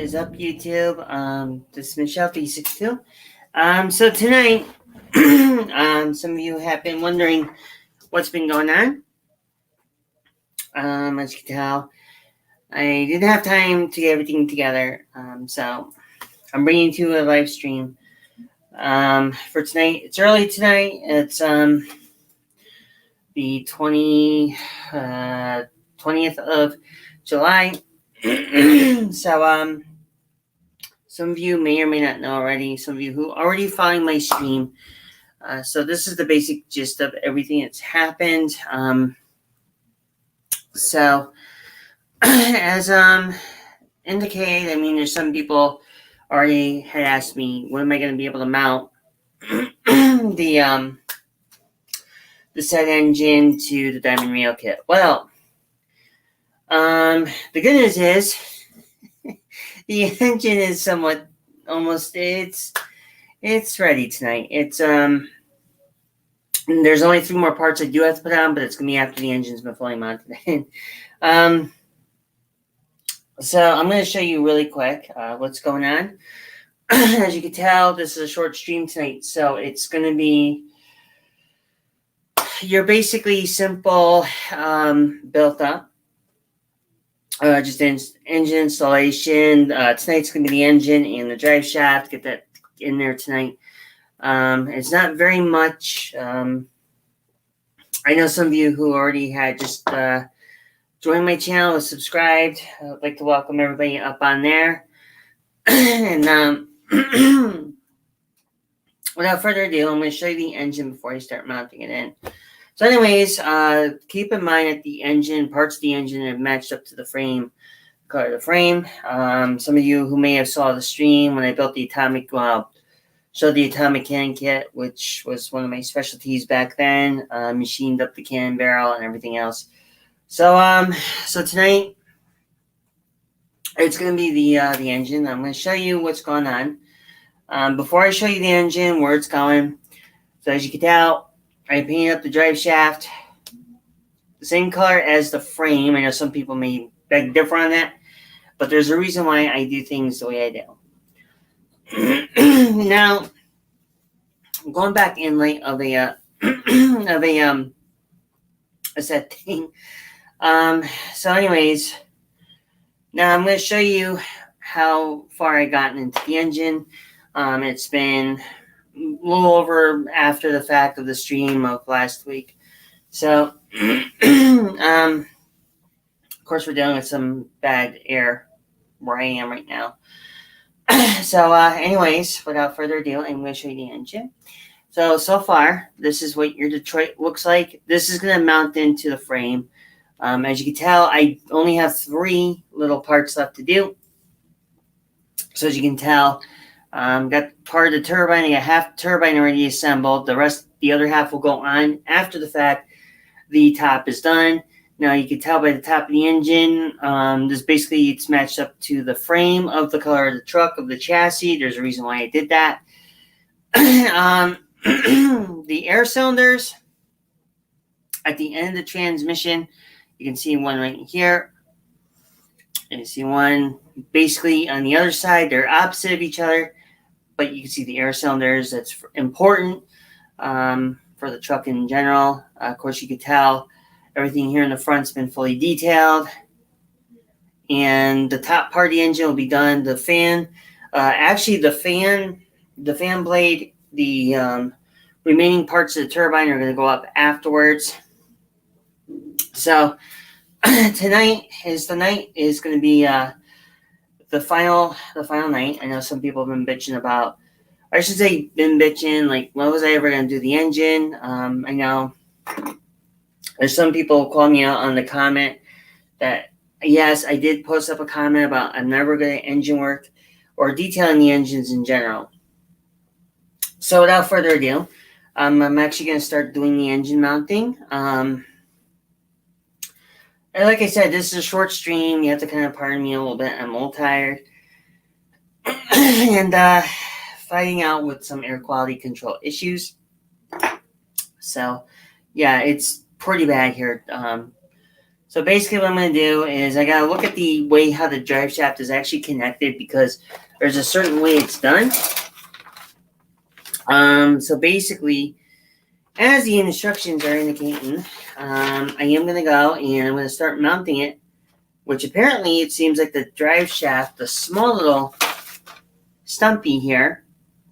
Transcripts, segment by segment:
is up, YouTube? This is Michelle 362. So tonight, some of you have been wondering what's been going on. As you can tell, I didn't have time to get everything together. So I'm bringing you to a live stream. For tonight, it's early tonight. It's the 20th of July. So some of you may or may not know already. Some of you who already following my stream. So this is the basic gist of everything that's happened. So as indicated, I mean, there's some people already had asked me, when am I going to be able to mount the set engine to the Diamond Rail kit? Well, the good news is the engine is somewhat almost it's ready tonight. It's there's only 3 more parts I do have to put on, but it's gonna be after the engine's been fully mounted. So I'm gonna show you really quick what's going on. As you can tell, this is a short stream tonight, so it's gonna be your basically simple built up. Just engine installation. Tonight's going to be the engine and the drive shaft. Get that in there tonight. It's not very much. I know some of you who already had just joined my channel or subscribed. I'd like to welcome everybody up on there. And without further ado, I'm going to show you the engine before I start mounting it in. So anyways, keep in mind that the engine, parts of the engine have matched up to the frame, color of the frame. Some of you who may have saw the stream when I built the atomic, showed the atomic cannon kit, which was one of my specialties back then, machined up the cannon barrel and everything else. So, so tonight, it's going to be the engine. I'm going to show you what's going on. Before I show you the engine, where it's going, so as you can tell, I painted up the drive shaft the same color as the frame. I know some people may beg differ on that, but there's a reason why I do things the way I do. Now, going back in light of a set thing. So anyways, now I'm going to show you how far I gotten into the engine. It's been a little over after the fact of the stream of last week. So, of course, we're dealing with some bad air where I am right now. So, anyways, without further ado, I'm going to show you the engine. So far, this is what your Detroit looks like. This is going to mount into the frame. As you can tell, I only have 3 little parts left to do. So as you can tell, got part of the turbine. I got half the turbine already assembled. The other half will go on after the fact. The top is done. Now you can tell by the top of the engine, this basically it's matched up to the frame of the color of the truck, of the chassis. There's a reason why I did that. The air cylinders at the end of the transmission, you can see one right here. You can see one basically on the other side. They're opposite of each other. But you can see the air cylinders. That's important for the truck in general. Of course, you can tell everything here in the front's been fully detailed. And the top part of the engine will be done. The fan, actually the fan blade, the remaining parts of the turbine are going to go up afterwards. So tonight is going to be the final night. I know some people have been bitching about, or I should say been bitching, like, when was I ever going to do the engine? I know there's some people call me out on the comment that, yes, I did post up a comment about I'm never good at engine work or detailing the engines in general. So without further ado, I'm actually going to start doing the engine mounting. And like I said, this is a short stream. You have to kind of pardon me a little bit. I'm a little tired. And fighting out with some air quality control issues. So, yeah, it's pretty bad here. So basically what I'm going to do is I got to look at the way how the drive shaft is actually connected, because there's a certain way it's done. So basically, as the instructions are indicating, I am going to go and I'm going to start mounting it, which apparently it seems like the drive shaft, the small little stumpy here,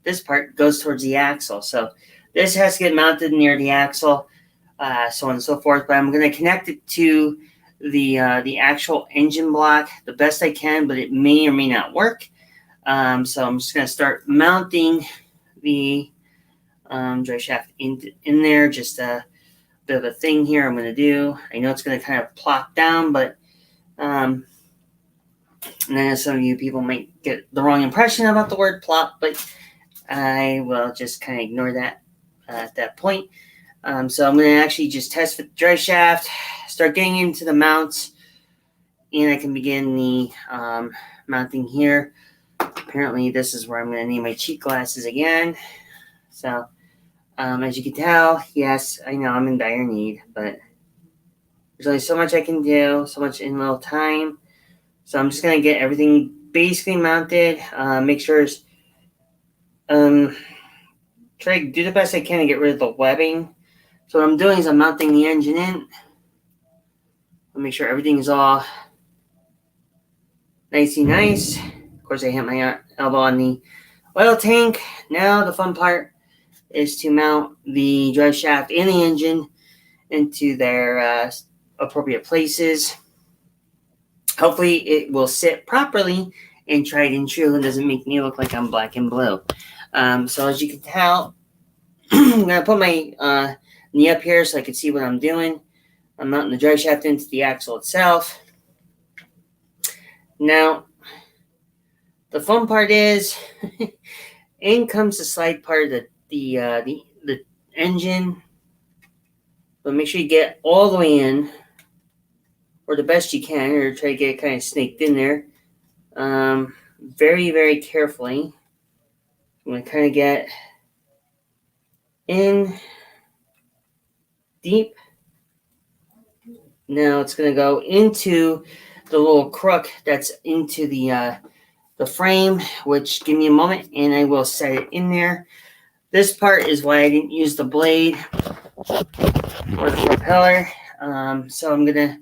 this part goes towards the axle. So this has to get mounted near the axle, so on and so forth. But I'm going to connect it to the actual engine block the best I can, but it may or may not work. So I'm just going to start mounting the drive shaft in there. Just a bit of a thing here I'm going to do. I know it's going to kind of plop down, but and I know some of you people might get the wrong impression about the word plop, but I will just kind of ignore that at that point. So I'm going to actually just test with the drive shaft, start getting into the mounts, and I can begin the mounting here. Apparently this is where I'm going to need my cheek glasses again. So as you can tell, yes, I know I'm in dire need, but there's only so much I can do, so much in little time. So I'm just going to get everything basically mounted, make sure it's, try to do the best I can to get rid of the webbing. So what I'm doing is I'm mounting the engine in. I'll make sure everything is all nicey nice. Of course, I hit my elbow on the oil tank. Now the fun part is to mount the drive shaft and the engine into their appropriate places. Hopefully it will sit properly and tried and true and doesn't make me look like I'm black and blue. So as you can tell, I'm going to put my knee up here so I can see what I'm doing. I'm mounting the drive shaft into the axle itself. Now, the fun part is, in comes the slide part of the engine. But make sure you get all the way in, or the best you can, or try to get it kind of snaked in there. Very, very carefully. I'm going to kind of get in deep. Now it's going to go into the little crook that's into the frame, which give me a moment and I will set it in there. This part is why I didn't use the blade or the propeller. So I'm going to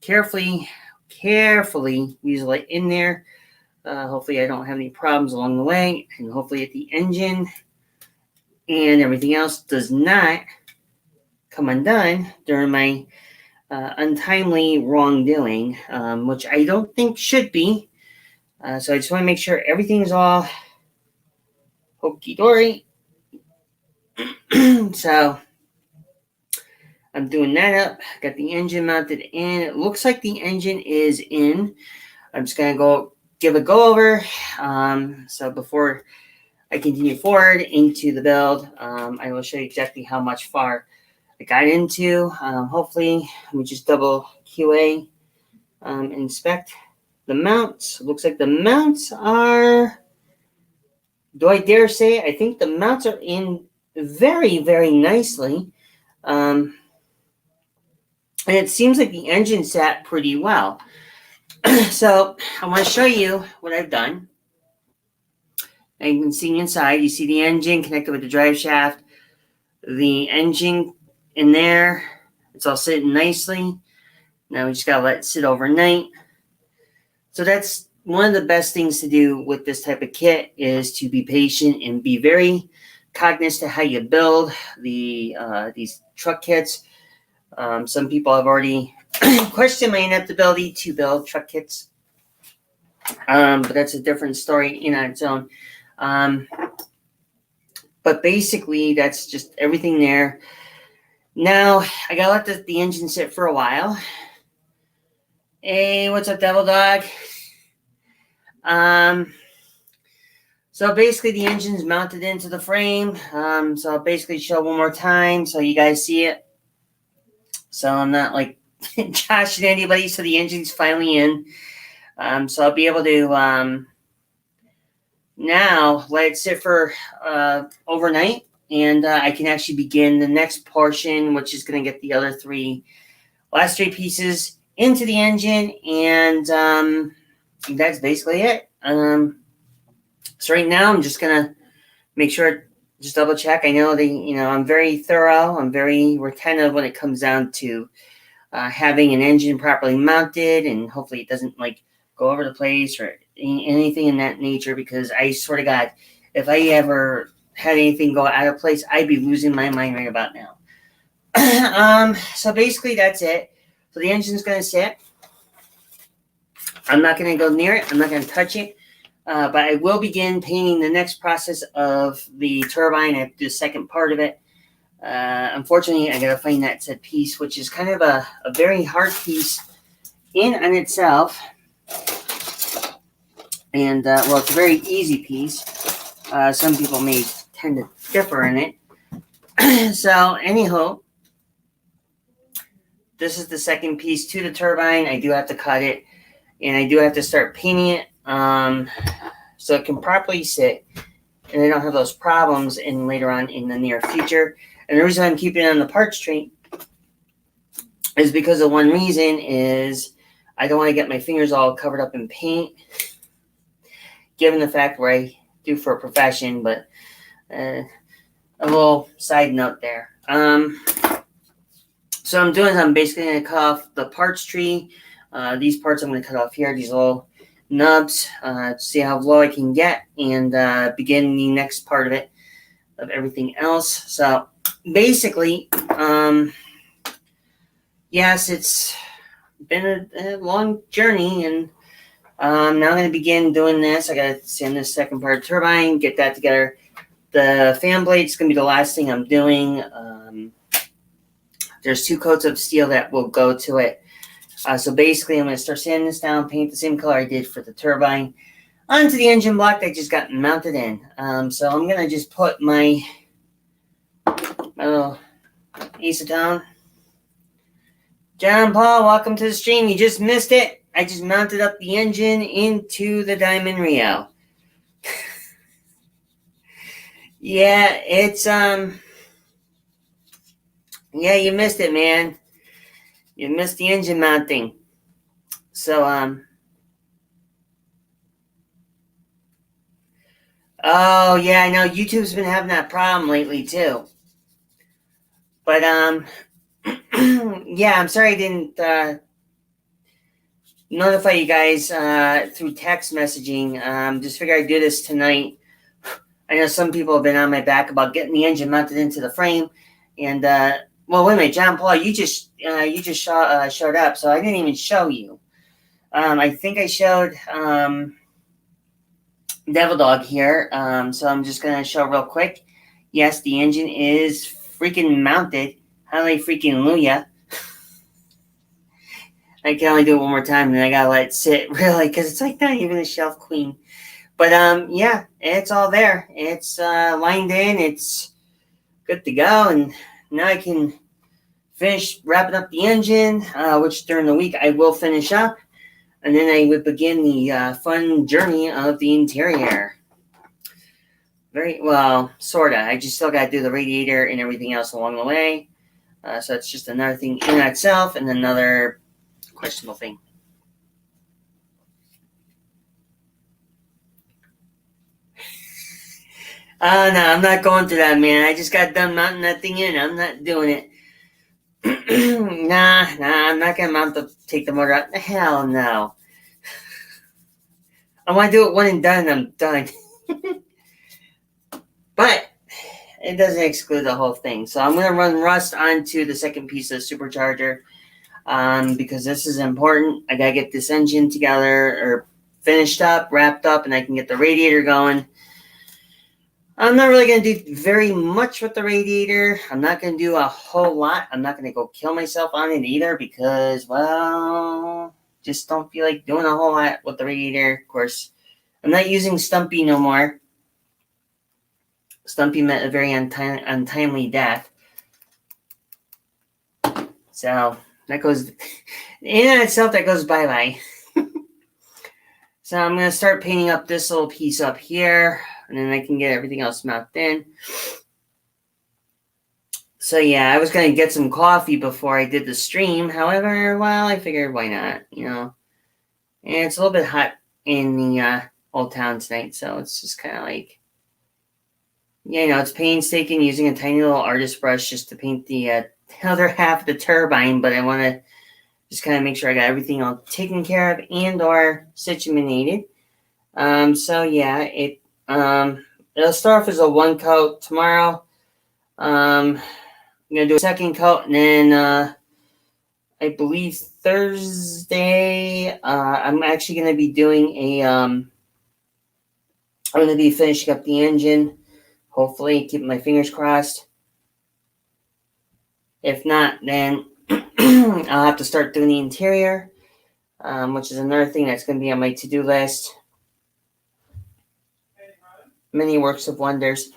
carefully weasel it in there. Hopefully I don't have any problems along the way, and hopefully at the engine and everything else does not come undone during my untimely wrongdoing, which I don't think should be. So I just want to make sure everything's all hokey-dory. So I'm doing that up. Got the engine mounted in. It looks like the engine is in. I'm just going to go give a go over. So before I continue forward into the build, I will show you exactly how much far I got into. Hopefully, let me just double QA inspect the mounts. It looks like the mounts are, do I dare say it? I think the mounts are in very, very nicely. And it seems like the engine sat pretty well. So I want to show you what I've done. And you can see inside, you see the engine connected with the drive shaft. The engine in there, it's all sitting nicely. Now we just got to let it sit overnight. So that's one of the best things to do with this type of kit, is to be patient and be very cognizant of how you build these truck kits. Some people have already questioned my ineptability to build truck kits, but that's a different story in its own. But basically, that's just everything there. Now, I gotta let the engine sit for a while. Hey, what's up, Devil Dog? So basically, the engine's mounted into the frame. So I'll basically show one more time so you guys see it. So I'm not like joshing anybody. So the engine's finally in. So I'll be able to now let it sit for overnight, and I can actually begin the next portion, which is going to get the last three pieces into the engine, and that's basically it. So right now I'm just gonna make sure, just double check. I know I'm very thorough. I'm very retentive when it comes down to having an engine properly mounted, and hopefully it doesn't like go over the place or anything in that nature. Because I swear to God, if I ever had anything go out of place, I'd be losing my mind right about now. So basically that's it. So the engine's gonna sit. I'm not gonna go near it. I'm not gonna touch it. But I will begin painting the next process of the turbine. I have to do the second part of it. Unfortunately, I gotta find that said piece, which is kind of a very hard piece in and itself. And well, it's a very easy piece. Some people may tend to differ in it. So anyhow, this is the second piece to the turbine. I do have to cut it, and I do have to start painting it so it can properly sit, and I don't have those problems in later on in the near future. And the reason I'm keeping it on the parts train is because of one reason is I don't want to get my fingers all covered up in paint, given the fact where I do for a profession. But a little side note there. So I'm doing is I'm basically going to cut off the parts tree. These parts I'm going to cut off here, these little nubs, to see how low I can get, and begin the next part of it, of everything else. So basically, yes, it's been a long journey, and now I'm going to begin doing this. I got to sand this second part of the turbine, get that together. The fan blade is going to be the last thing I'm doing. There's 2 coats of steel that will go to it. So basically, I'm going to start sanding this down, paint the same color I did for the turbine onto the engine block that just got mounted in. So I'm going to just put my little acetone. John Paul, welcome to the stream. You just missed it. I just mounted up the engine into the Diamond Rio. Yeah, it's yeah, you missed it, man. You missed the engine mounting. So oh yeah, I know YouTube's been having that problem lately too. But yeah, I'm sorry I didn't notify you guys through text messaging. Just figured I'd do this tonight. I know some people have been on my back about getting the engine mounted into the frame, and well, wait a minute, John Paul, you just showed up, so I didn't even show you. I think I showed Devil Dog here, so I'm just gonna show real quick. Yes, the engine is freaking mounted. Hallelujah, freaking Luya. I can only do it one more time, and then I gotta let it sit, really, because it's like not even a shelf queen. But yeah, it's all there. It's lined in. It's good to go, and now I can finish wrapping up the engine, which during the week I will finish up, and then I would begin the fun journey of the interior. Very well, sorta. I just still got to do the radiator and everything else along the way. So it's just another thing in itself, and another questionable thing. No, I'm not going through that, man. I just got done mounting that thing in. I'm not doing it. Nah, I'm not gonna take the motor out. Hell no. I want to do it one and done. I'm done. But it doesn't exclude the whole thing. So I'm gonna run rust onto the second piece of the supercharger, because this is important. I gotta get this engine together or finished up, wrapped up, and I can get the radiator going. I'm not really going to do very much with the radiator. I'm not going to do a whole lot. I'm not going to go kill myself on it either because, well, just don't feel like doing a whole lot with the radiator. Of course, I'm not using Stumpy no more. Stumpy met a very untimely death. So that goes, in and itself, that goes bye-bye. So I'm going to start painting up this little piece up here, and then I can get everything else mounted in. So yeah, I was gonna get some coffee before I did the stream. However, well, I figured why not, And it's a little bit hot in the old town tonight, so it's just kind of like, it's painstaking using a tiny little artist brush just to paint the other half of the turbine. But I want to just kind of make sure I got everything all taken care of and or situated. So yeah, it'll start off as a one coat tomorrow. I'm gonna do a second coat, and then I believe Thursday I'm actually gonna be doing I'm gonna be finishing up the engine. Hopefully, keeping my fingers crossed. If not, then I'll have to start doing the interior, which is another thing that's going to be on my to-do list. Many works of wonders.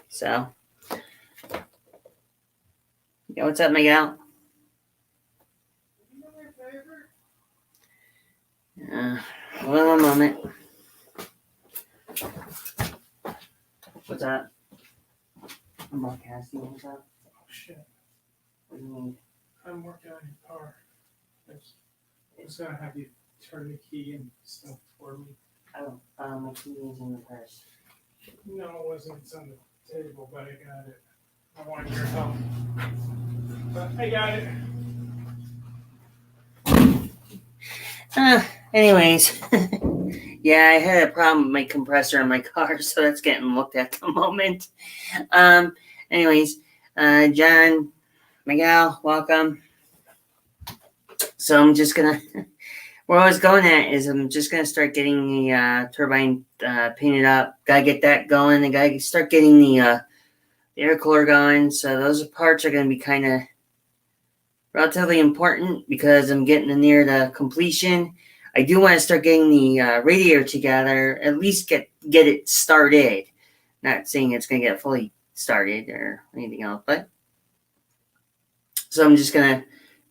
So, what's up, Miguel? Well, a moment. What's up? I'm broadcasting. What's up? Oh, shit. What do you mean? I'm working on your car. I was going to have you turn the key and stuff for me. Oh, my key is in the purse. No, it wasn't. It's on the table, but I got it. I wanted your help. But I got it. Anyways, yeah, I had a problem with my compressor in my car, so that's getting looked at the moment. Anyways, John, Miguel, welcome. So I'm just gonna, where I was going at is I'm just gonna start getting the turbine painted up. Gotta get that going. I gotta start getting the air cooler going. So those parts are gonna be kind of relatively important because I'm getting near the completion. I do want to start getting the radiator together, at least get it started. Not saying it's going to get fully started or anything else, but so I'm just going to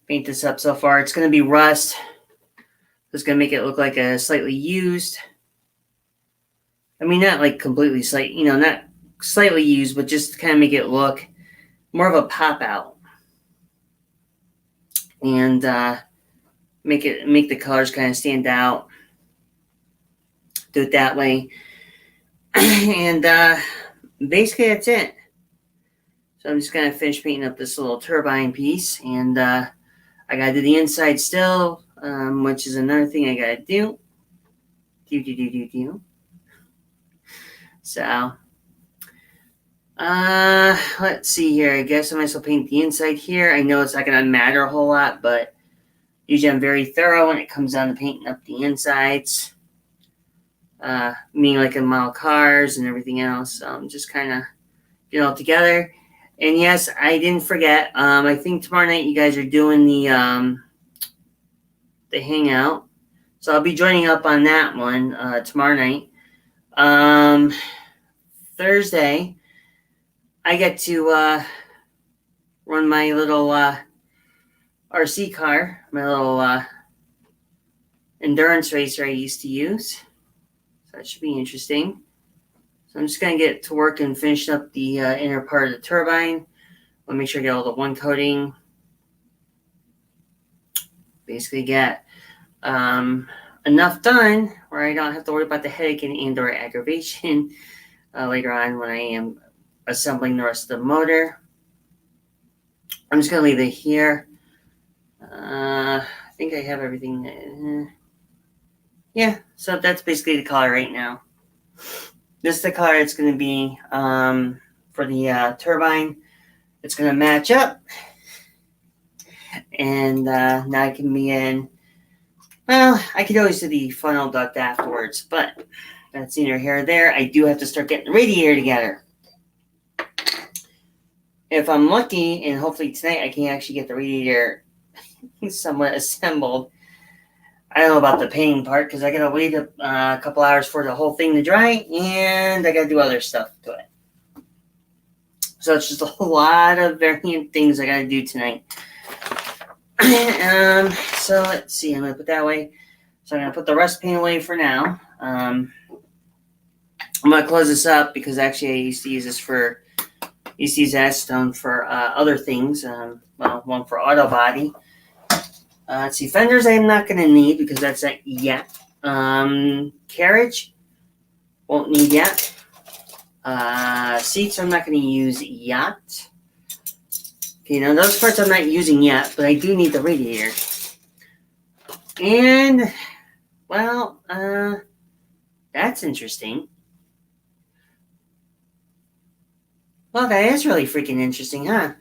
paint this up so far. It's going to be rust. It's going to make it look like a slightly used. I mean, not like completely not slightly used, but just to kind of make it look more of a pop out. And make the colors kind of stand out. Do it that way. And basically that's it. So I'm just going to finish painting up this little turbine piece. And I got to do the inside still, which is another thing I got to do. So, let's see here. I guess I might as well paint the inside here. I know it's not going to matter a whole lot, but usually I'm very thorough when it comes down to painting up the insides. Meaning like in model cars and everything else. So I'm just kind of get it all together. And yes, I didn't forget. I think tomorrow night you guys are doing the hangout. So I'll be joining up on that one tomorrow night. Thursday, I get to run my little RC car, my little endurance racer I used to use. So that should be interesting. So I'm just going to get to work and finish up the inner part of the turbine. I'll make sure I get all the one coating. Basically get enough done where I don't have to worry about the headache and or aggravation later on when I am assembling the rest of the motor. I'm just going to leave it here. I think I have everything. Yeah, so that's basically the color right now. This is the color it's going to be for the turbine. It's going to match up. And now I can be in. Well, I could always do the funnel duct afterwards, but that's neither here or there. I do have to start getting the radiator together. If I'm lucky, and hopefully tonight I can actually get the radiator somewhat assembled. I don't know about the painting part because I gotta wait a couple hours for the whole thing to dry, and I gotta do other stuff to it. So it's just a lot of variant things I gotta do tonight. So let's see. I'm gonna put that away. So I'm gonna put the rust paint away for now. I'm gonna close this up because actually I used to use this for use these acetone for other things. Well, one for auto body. Let's see, fenders I'm not going to need because that's a yet. Carriage, won't need yet. Seats I'm not going to use yet. Okay, now those parts I'm not using yet, but I do need the radiator. And, well, that's interesting. Well, that is really freaking interesting, huh?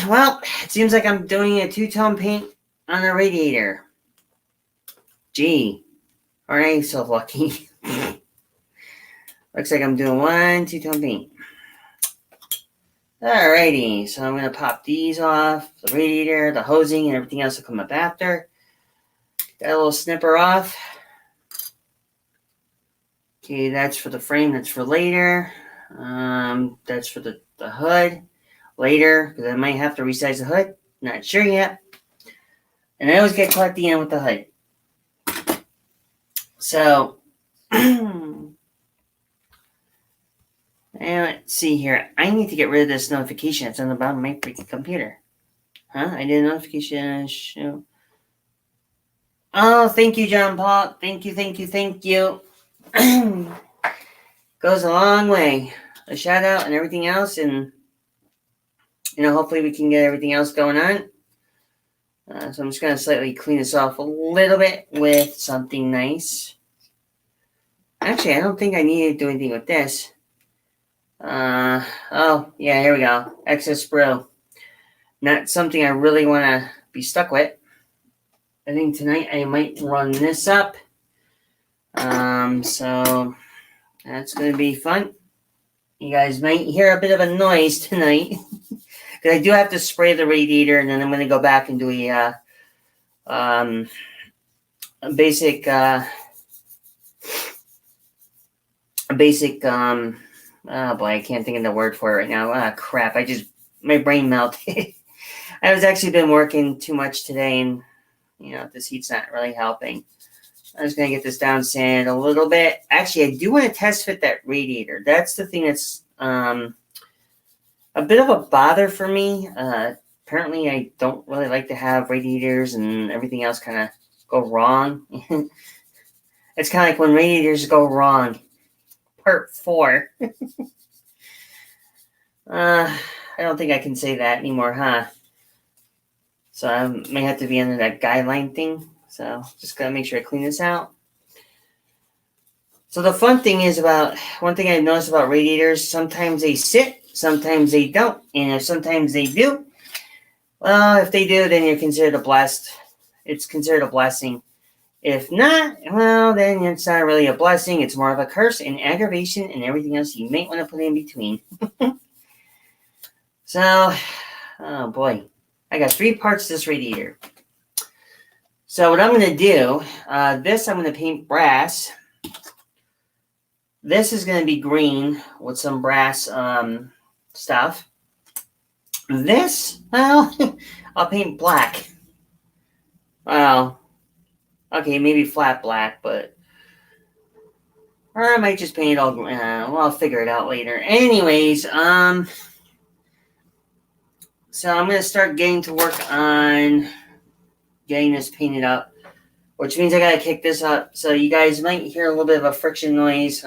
Well, it seems like I'm doing a two-tone paint on the radiator. Gee, aren't I so lucky? Looks like I'm doing one two-tone paint. Alrighty, so I'm going to pop these off, the radiator, the hosing, and everything else will come up after. That little snipper off. Okay, that's for the frame, that's for later. That's for the hood later, because I might have to resize the hood. Not sure yet. And I always get caught at the end with the hood. So, and let's see here. I need to get rid of this notification that's on the bottom of my freaking computer. Huh? I did a notification show. Oh, thank you, John Paul. Thank you. Goes a long way. A shout out and everything else, and hopefully we can get everything else going on. So I'm just going to slightly clean this off a little bit with something nice. Actually, I don't think I need to do anything with this. Oh, yeah, here we go. Excess brew. Not something I really want to be stuck with. I think tonight I might run this up. So that's going to be fun. You guys might hear a bit of a noise tonight. Because I do have to spray the radiator, and then I'm going to go back and do a basic, oh boy, I can't think of the word for it right now. Ah, crap, my brain melted. I was actually been working too much today, and, this heat's not really helping. I'm just going to get this down sanded a little bit. Actually, I do want to test fit that radiator. That's the thing that's a bit of a bother for me. Apparently, I don't really like to have radiators and everything else kind of go wrong. It's kind of like when radiators go wrong. Part 4. I don't think I can say that anymore, huh? So I may have to be under that guideline thing. So just gotta make sure I clean this out. So the fun thing is one thing I've noticed about radiators, sometimes they sit, sometimes they don't. And if sometimes they do, well, if they do, then you're considered a blessed. It's considered a blessing. If not, well, then it's not really a blessing. It's more of a curse and aggravation and everything else you might want to put in between. So, oh boy. I got 3 parts to this radiator. So what I'm going to do, this I'm going to paint brass. This is going to be green with some brass stuff. This, well, I'll paint black. Well, okay, maybe flat black, or I might just paint it all. Well, I'll figure it out later. Anyways, so I'm going to start getting to work on getting this painted up, which means I got to kick this up. So you guys might hear a little bit of a friction noise.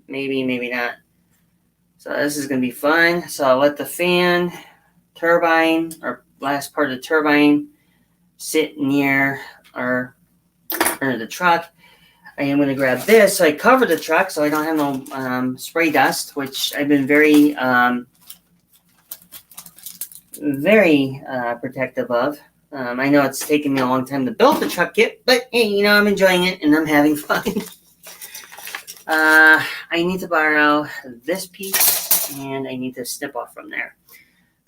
Maybe not. So this is going to be fun. So I'll let the fan, turbine, or last part of the turbine sit near the truck. I am going to grab this. So I cover the truck so I don't have no spray dust, which I've been very protective of. I know it's taken me a long time to build the truck kit, but hey, I'm enjoying it and I'm having fun. I need to borrow this piece and I need to snip off from there.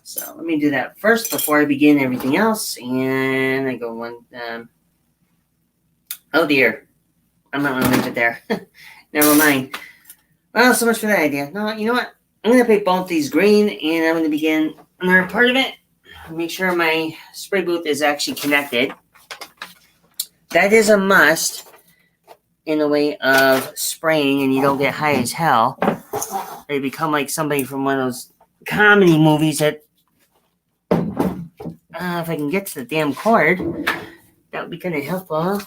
So let me do that first before I begin everything else. And I go one. Oh dear, I'm not going to leave it there. Never mind. Well, so much for that idea. No, you know what? I'm going to paint both these green and I'm going to begin another part of it. Make sure my spray booth is actually connected. That is a must in the way of spraying and you don't get high as hell. They become like somebody from one of those comedy movies that. If I can get to the damn cord, that would be kind of helpful.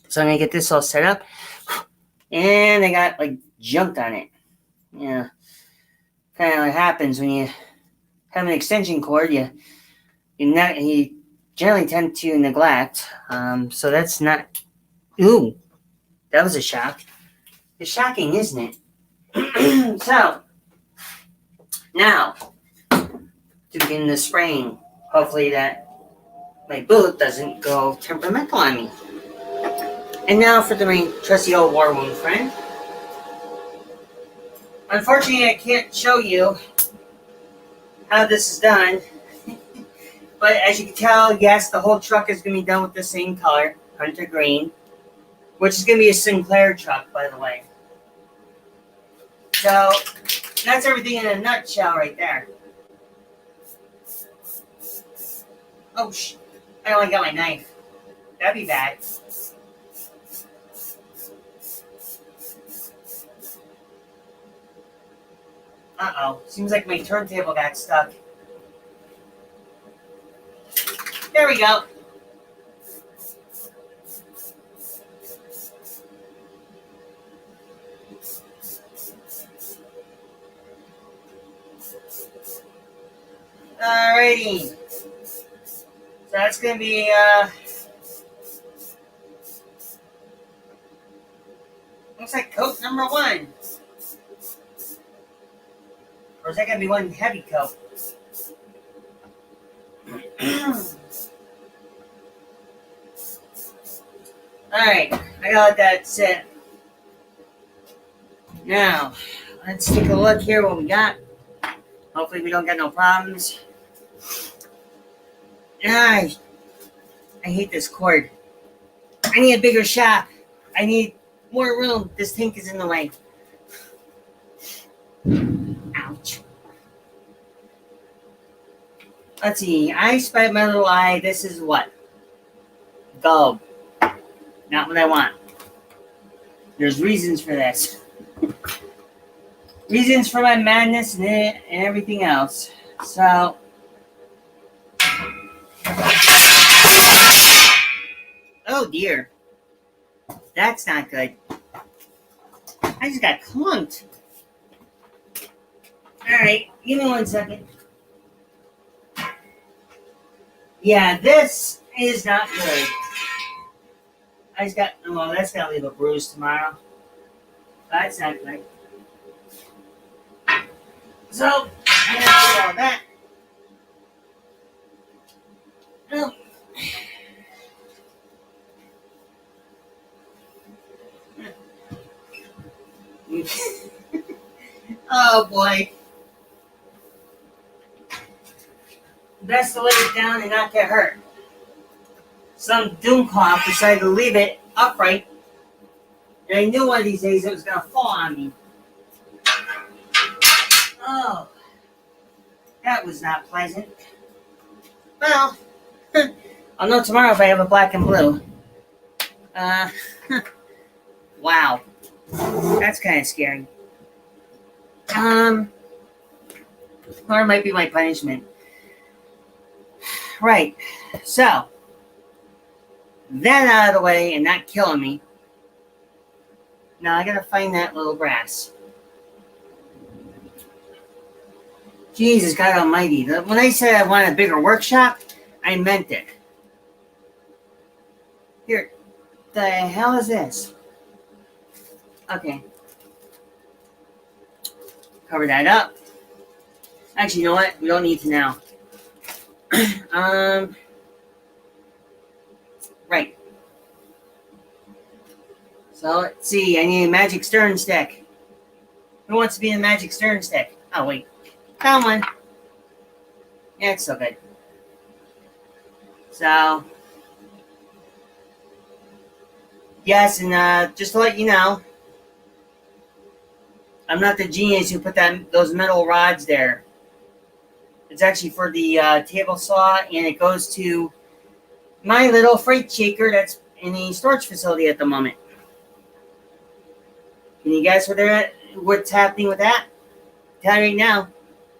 So I'm gonna get this all set up, and I got like junk on it. Yeah, kind of what happens when you have an extension cord. You generally tend to neglect. So that's not. Ooh, that was a shock. It's shocking, isn't it? So now to begin the spraying. Hopefully that my boot doesn't go temperamental on me. And now for my trusty old war wound friend. Unfortunately, I can't show you how this is done. But as you can tell, yes, the whole truck is going to be done with the same color, hunter green, which is going to be a Sinclair truck, by the way. So that's everything in a nutshell right there. Oh, I only got my knife. That'd be bad. Uh-oh. Seems like my turntable got stuck. There we go. Alrighty. So that's going to be, looks like coat number 1. Or is that going to be one heavy coat? Alright, I gotta let that sit. Now, let's take a look here what we got. Hopefully we don't get no problems. I hate this cord. I need a bigger shop. I need more room. This tank is in the way. Ouch. Let's see. I spite my little eye. This is what? Go. Not what I want. There's reasons for this. Reasons for my madness and everything else. So. Oh dear. That's not good. I just got clunked. Alright, give me 1 second. Yeah, this is not good. I just got, well, that's gotta leave a bruise tomorrow. That's not good. So, I'm gonna do all that. Oh. Oh boy. Best to lay it down and not get hurt. Some doomcock decided to leave it upright, and I knew one of these days it was going to fall on me. Oh, that was not pleasant. Well, I'll know tomorrow if I have a black and blue. Wow. That's kind of scary. Or it might be my punishment. Right. So, that out of the way and not killing me. Now I gotta find that little brass. Jesus God Almighty. When I said I wanted a bigger workshop, I meant it. Here. The hell is this? Okay. Cover that up. Actually, you know what? We don't need to now. Right. So let's see. I need a magic stern stick. Who wants to be in a magic stern stick? Oh wait, found one. Yeah, it's so good. So yes, and just to let you know, I'm not the genius who put those metal rods there. It's actually for the table saw, and it goes to my little freight shaker that's in the storage facility at the moment. Can you guess what's happening with that? Tell you right now,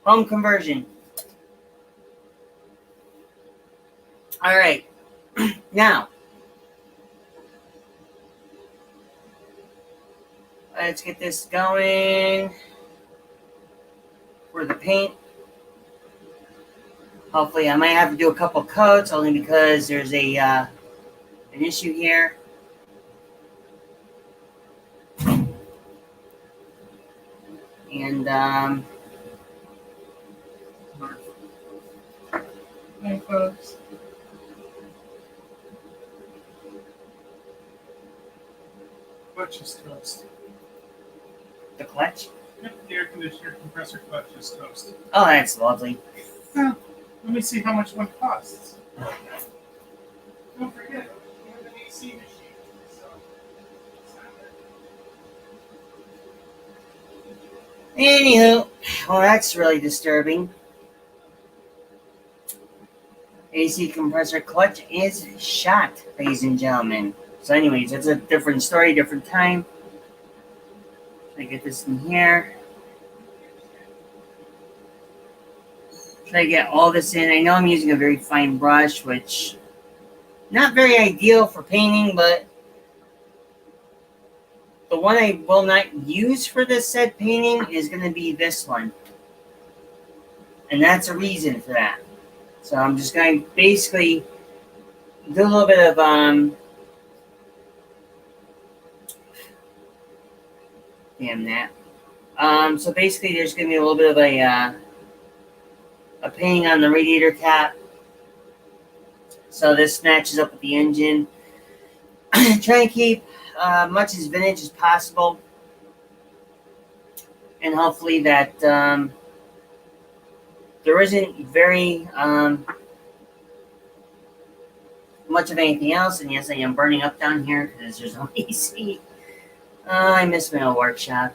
home conversion. All right, now let's get this going for the paint. Hopefully, I might have to do a couple coats only because there's an issue here. And Hey, folks. Clutch is toast. the clutch. Yep, the air conditioner compressor clutch is toast. Oh, that's lovely. Let me see how much one costs. Don't forget, we have an AC machine. So Anywho, well, that's really disturbing. AC compressor clutch is shot, ladies and gentlemen. So, anyways, that's a different story, different time. Try to get this in here. Try to get all this in. I know I'm using a very fine brush, which not very ideal for painting, but the one I will not use for this said painting is going to be this one. And that's a reason for that. So I'm just going to basically do a little bit of damn that. So basically there's going to be a little bit of a painting on the radiator cap. So this matches up with the engine. Try and keep much as vintage as possible. And hopefully that there isn't very much of anything else. And yes, I am burning up down here because there's no AC. I miss my old workshop.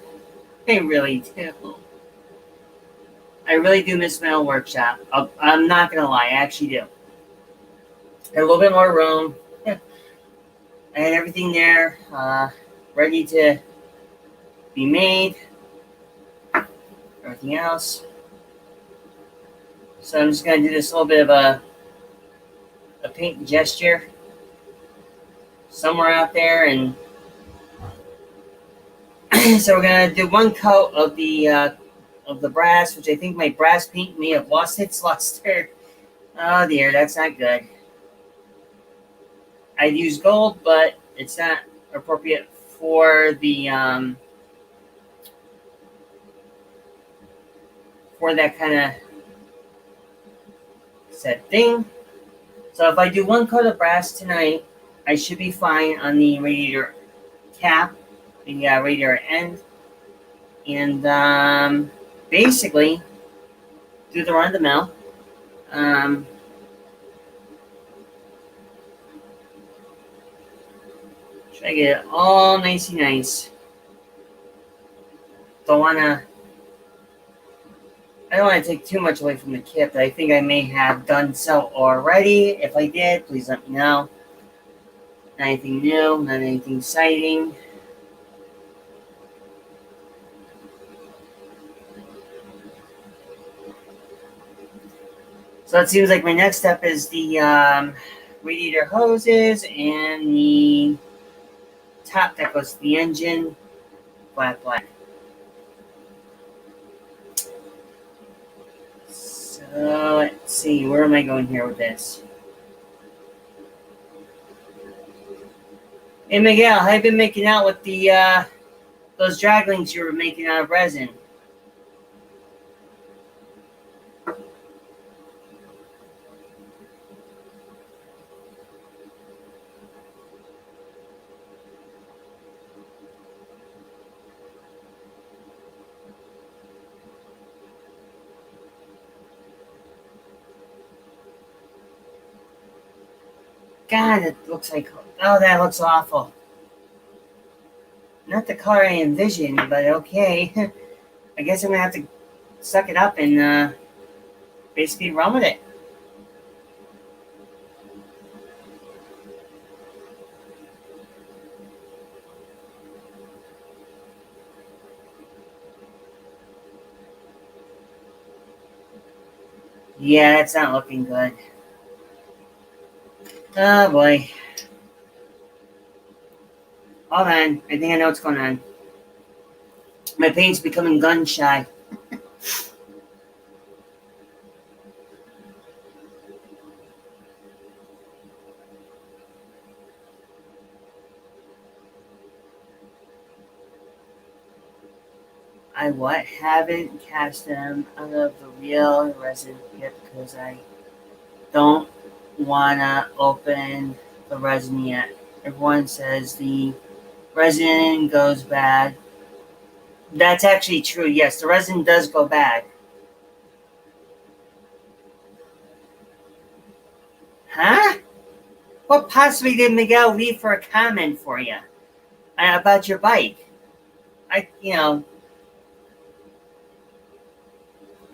I really do. I really do miss my old workshop. I'm not going to lie. I actually do. Had a little bit more room. I had everything there ready to be made. Everything else. So I'm just going to do this little bit of a paint gesture somewhere out there, and so we're going to do one coat of the brass, which I think my brass paint may have lost its luster. Oh dear, that's not good. I'd use gold, but it's not appropriate for the for that kind of said thing. So if I do one coat of brass tonight, I should be fine on the radiator cap, the radiator end, and basically do the run of the mill. Try to get it all nicey nice. I don't want to take too much away from the kit, but I think I may have done so already. If I did, please let me know. Not anything new, not anything exciting. So it seems like my next step is the radiator hoses and the top that goes to the engine, black. So let's see, where am I going here with this? Hey Miguel, how you been making out with the those drag links you were making out of resin? God, it looks like, oh, that looks awful. Not the color I envisioned, but okay. I guess I'm gonna have to suck it up and basically run with it. Yeah, it's not looking good. Oh boy. Hold on. I think I know what's going on. My paint's becoming gun shy. I what haven't cast them out of the real resin yet because I don't wanna open the resin yet. Everyone says the resin goes bad. That's actually true. Yes, the resin does go bad. Huh? What possibly did Miguel leave for a comment for you about your bike? I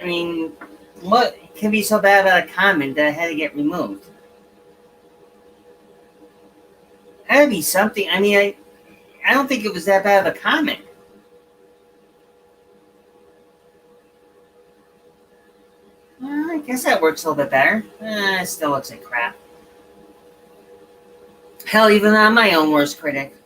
mean, what can be so bad about a comment that had to get removed? Had to be something. I mean, I don't think it was that bad of a comment. Well, I guess that works a little bit better. It still looks like crap. Hell, even I'm my own worst critic.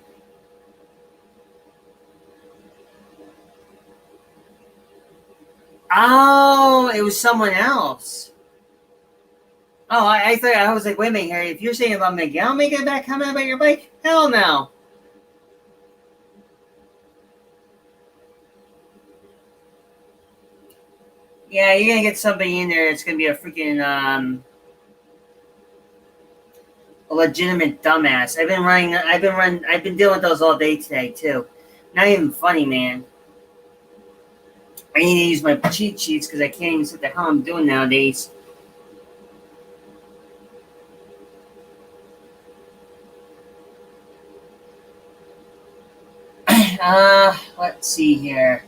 Oh, it was someone else. Oh, I thought I was like, wait a minute, Harry. If you're saying about Miguel making a bad comment about your bike, hell no. Yeah, you're gonna get somebody in there. It's gonna be a freaking a legitimate dumbass. I've been dealing with those all day today too. Not even funny, man. I need to use my cheat sheets because I can't even see what the hell I'm doing nowadays. Let's see here.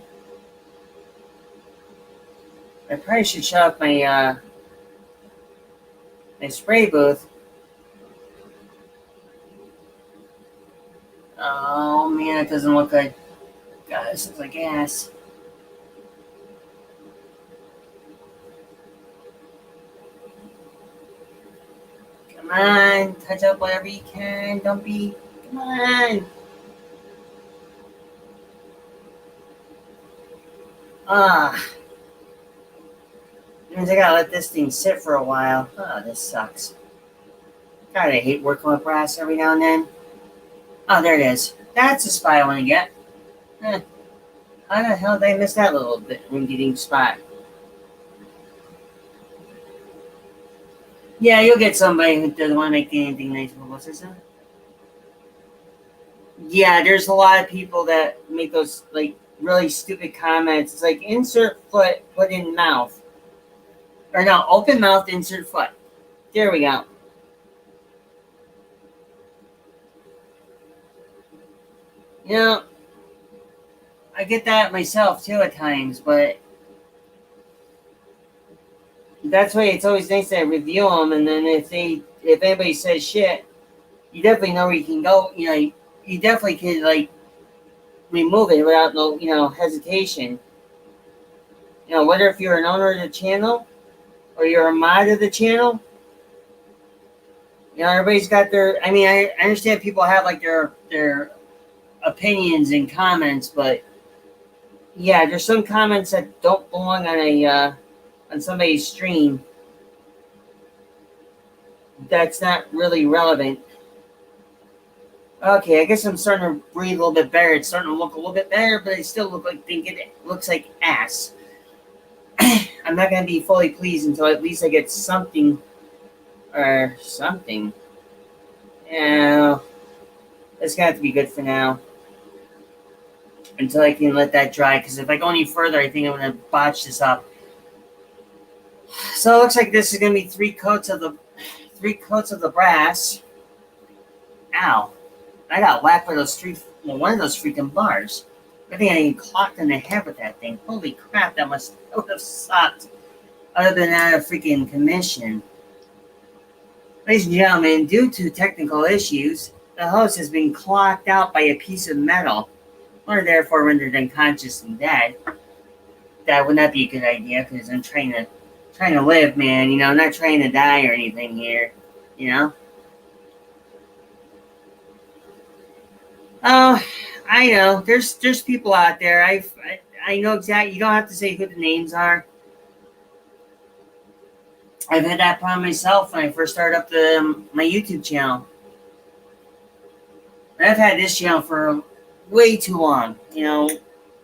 I probably should shut off my spray booth. Oh man, it doesn't look good. God, this looks like ass. Come on, touch up whatever you can. Don't be. Come on. Ah. Means I gotta let this thing sit for a while. Oh, this sucks. God, I hate working with brass every now and then. Oh, there it is. That's the spot I want to get. Eh, how the hell did I miss that little bit ring-a-ding spot? Yeah, you'll get somebody who doesn't want to make anything nice publicity. Yeah, there's a lot of people that make those like really stupid comments. It's like insert foot, put in mouth. Or no, open mouth, insert foot. There we go. You know, I get that myself too at times, but that's why it's always nice to review them. And then if anybody says shit, you definitely know where you can go. You know, you definitely can like remove it without no hesitation. You know, whether if you're an owner of the channel or you're a mod of the channel. You know, everybody's got their. I mean, I understand people have like their opinions and comments, but yeah, there's some comments that don't belong on somebody's stream. That's not really relevant. Okay, I guess I'm starting to breathe a little bit better. It's starting to look a little bit better, but I still think it looks like ass. I'm not gonna be fully pleased until at least I get something or something. Yeah, it's gonna have to be good for now. Until I can let that dry, because if I go any further, I think I'm gonna botch this up. So it looks like this is gonna be three coats of the brass. Ow! I got whacked by one of those freaking bars. I think I got clocked in the head with that thing. Holy crap! That would have sucked. Other than out of freaking commission. Ladies and gentlemen, due to technical issues, the host has been clocked out by a piece of metal, or therefore rendered unconscious and dead. That would not be a good idea because I'm trying trying to live, man. I'm not trying to die or anything here. You know. Oh, I know. There's people out there. I know exactly. You don't have to say who the names are. I've had that problem myself when I first started up my YouTube channel. I've had this channel for way too long.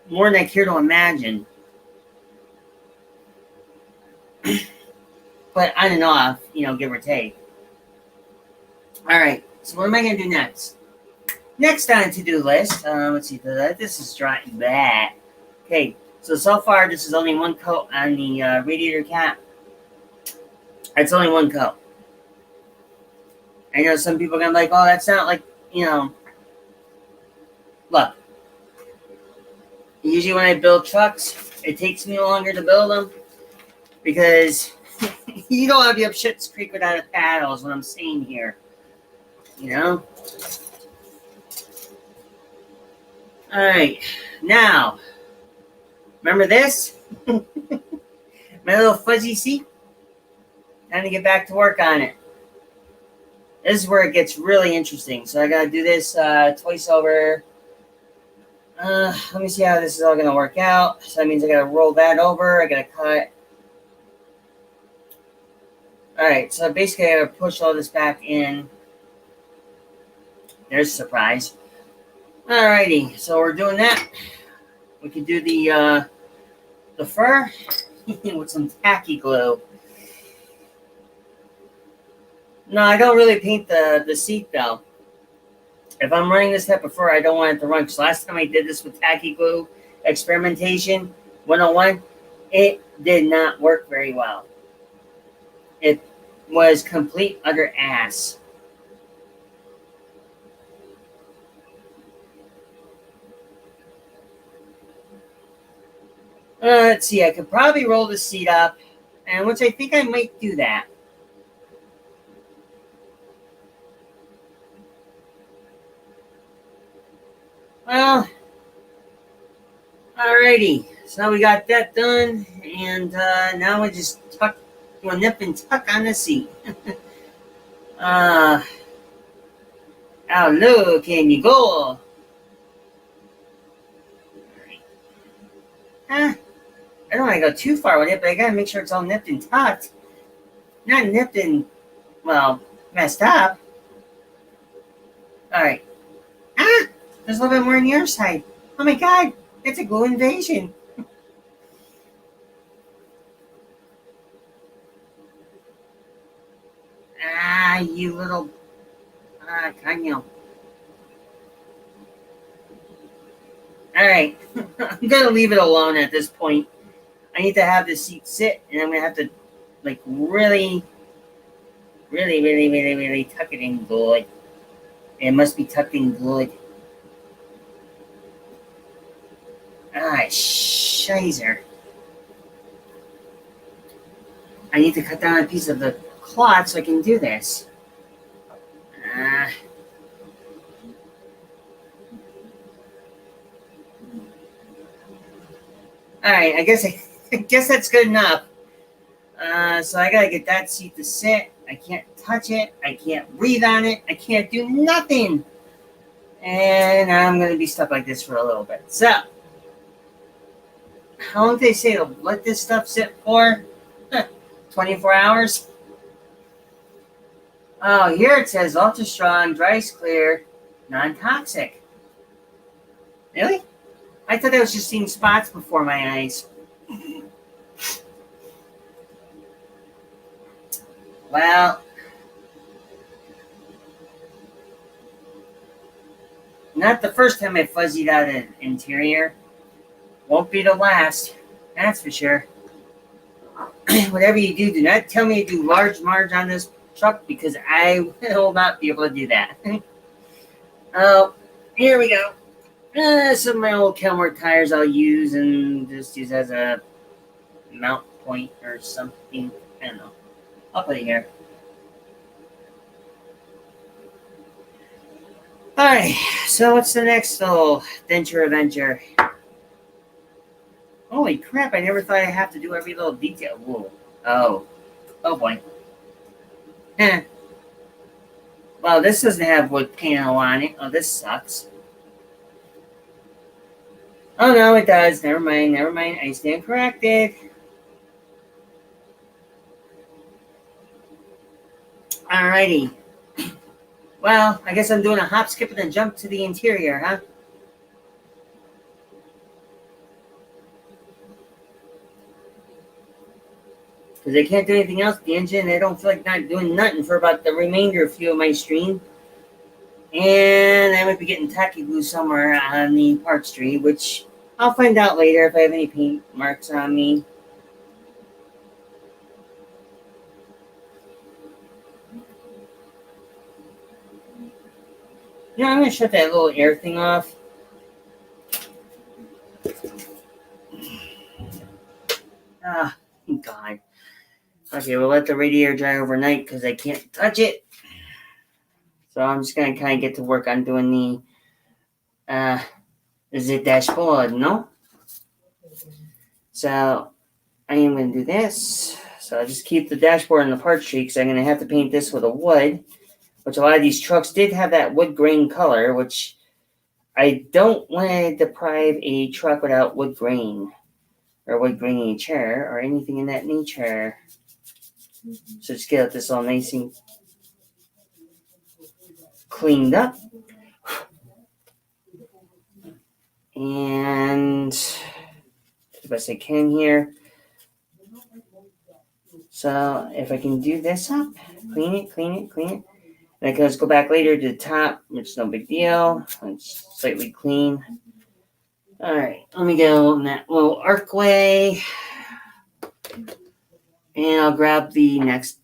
More than I care to imagine. But on and off, give or take. All right. So what am I going to do next? Next on to-do list. Let's see. This is dry. Blah. Okay. So far, this is only one coat on the radiator cap. It's only one coat. I know some people are going to be like, oh, that's not like, Look. Usually when I build trucks, it takes me longer to build them because you don't want to be up shit's creek without a paddle is what I'm saying here. Alright. Now, remember this? My little fuzzy seat? Time to get back to work on it. This is where it gets really interesting. So I gotta do this twice over. Let me see how this is all gonna work out. So that means I gotta roll that over. I gotta cut. Alright, so basically I gotta push all this back in. There's a surprise. Alrighty, so we're doing that. We can do the fur with some tacky glue. No, I don't really paint the seat though. If I'm running this type of fur, I don't want it to run. Because last time I did this with tacky glue experimentation 101, it did not work very well. It was complete utter ass. Let's see, I could probably roll the seat up, and which I think I might do that. Well, alrighty. So we got that done, and now we just nip and tuck on the seat. How low can you go? I don't want to go too far with it, but I gotta make sure it's all nipped and tucked. Not nipped and, messed up. Alright. There's a little bit more on the other side. Oh my god, it's a glue invasion. You little... Canyo. Alright. I'm gonna leave it alone at this point. I need to have the seat sit, and I'm gonna have to, really tuck it in good. It must be tucked in good. Shizer. I need to cut down a piece of the cloth so I can do this. Alright, I guess that's good enough. So I gotta get that seat to sit. I can't touch it. I can't breathe on it. I can't do nothing. And I'm gonna be stuck like this for a little bit. So, how long do they say to let this stuff sit for? 24 hours? Oh, here it says ultra strong, dries clear, non-toxic. Really? I thought I was just seeing spots before my eyes. Well, not the first time I fuzzied out an interior. Won't be the last, that's for sure. Whatever you do not tell me to do large marge on this truck because I will not be able to do that. Oh, here we go. Some of my old Kenworth tires I'll use and just use as a mount point or something. I don't know. I'll put it here. Alright, so what's the next little denture adventure? Holy crap, I never thought I'd have to do every little detail. Whoa. Oh boy. Eh. Well, this doesn't have wood panel on it. Oh, this sucks. Oh no, it does. Never mind, never mind. I stand corrected. Alrighty. Well, I guess I'm doing a hop, skip, and a jump to the interior, huh? Because I can't do anything else with the engine. I don't feel like not doing nothing for about the remainder of few of my stream. And I might be getting tacky glue somewhere on the parts tree, which I'll find out later if I have any paint marks on me. You know, I'm going to shut that little air thing off. Ah, thank God. Okay, we'll let the radiator dry overnight because I can't touch it. So I'm just going to kind of get to work on doing the dashboard, no? So I am going to do this. So I just keep the dashboard in the parts tree because I'm going to have to paint this with a wood, which a lot of these trucks did have that wood grain color, which I don't want to deprive a truck without wood grain or wood graining a chair or anything in that nature. So just get this all nice and cleaned up. And the best I can here. So if I can do this up, clean it. And I can just go back later to the top, which is no big deal. It's slightly clean. All right, let me go in that little archway. And I'll grab the next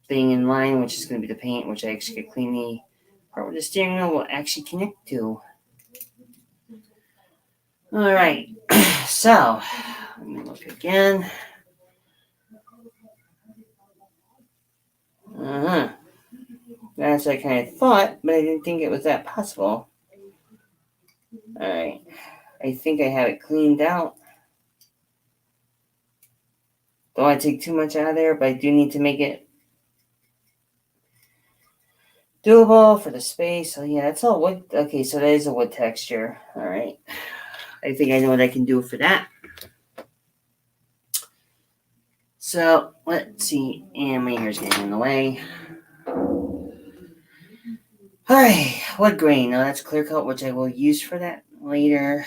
thing in line, which is going to be the paint, which I actually could clean the part where the steering wheel will actually connect to. All right, so let me look again. That's what I kind of thought, but I didn't think it was that possible. All right, I think I have it cleaned out. Don't want to take too much out of there, but I do need to make it doable for the space. So yeah, it's all wood. Okay, so that is a wood texture. All right, I think I know what I can do for that. So let's see, and my hair's getting in the way. All right, wood grain. Now that's clear coat, which I will use for that later.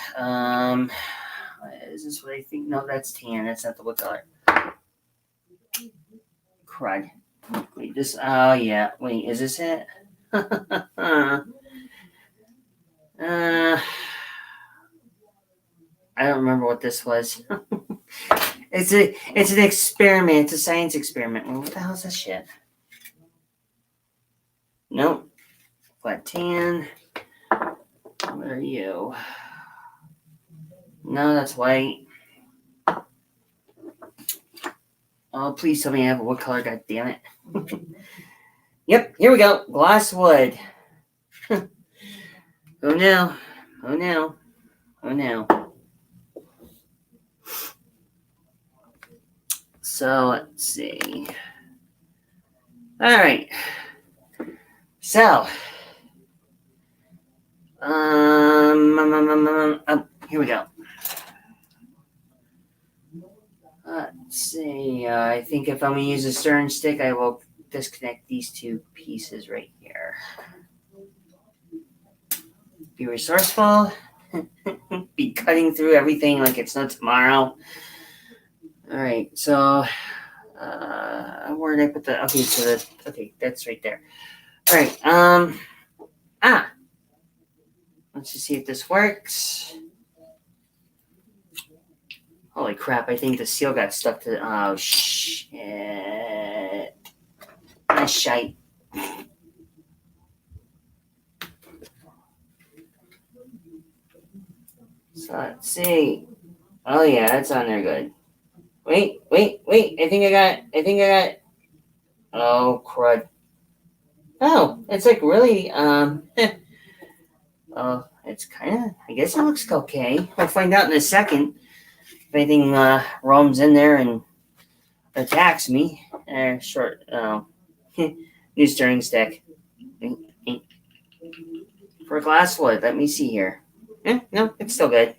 Is this what I think? No, that's tan. That's not the wood color. Crud. Wait, this. Oh yeah. Wait, is this it? I don't remember what this was. It's an experiment. It's a science experiment. What the hell is this shit? Nope. Flat tan. What are you? No, that's white. Oh, please tell me I have a wood color. God damn it. Yep, here we go. Gloss wood. Oh no. Oh no. Oh no. So let's see. All right. So, here we go. Let's see. I think if I'm gonna use a stern stick, I will disconnect these two pieces right here. Be resourceful. Be cutting through everything like it's no tomorrow. All right. So, where did I put the? Okay. So okay, that's right there. All right. Let's just see if this works. Holy crap, I think the seal got stuck to oh shit. Nice shite. So let's see. Oh yeah, that's on there good. Wait. I think I got it. Oh crud. Oh, it's like really oh, it's kinda I guess it looks okay. We'll find out in a second if anything roams in there and attacks me. Short new stirring stick. For glass wood, let me see here. No, it's still good.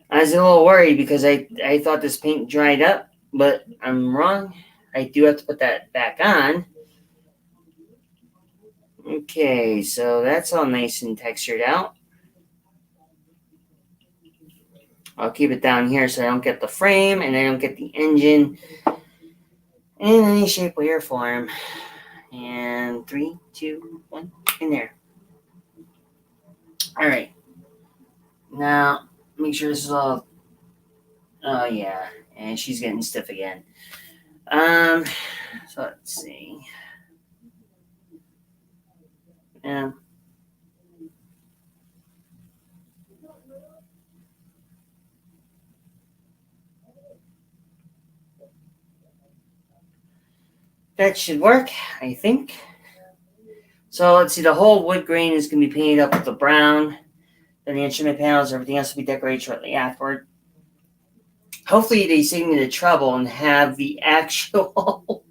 I was a little worried because I thought this paint dried up, but I'm wrong. I do have to put that back on. Okay, so that's all nice and textured out. I'll keep it down here so I don't get the frame and I don't get the engine in any shape, way, or form. And 3, 2, 1, in there. All right. Now, make sure this is all. Oh yeah, and she's getting stiff again. So let's see. Yeah. That should work, I think. So let's see, the whole wood grain is going to be painted up with the brown. Then the instrument panels, everything else will be decorated shortly afterward. Hopefully they save me the trouble and have the actual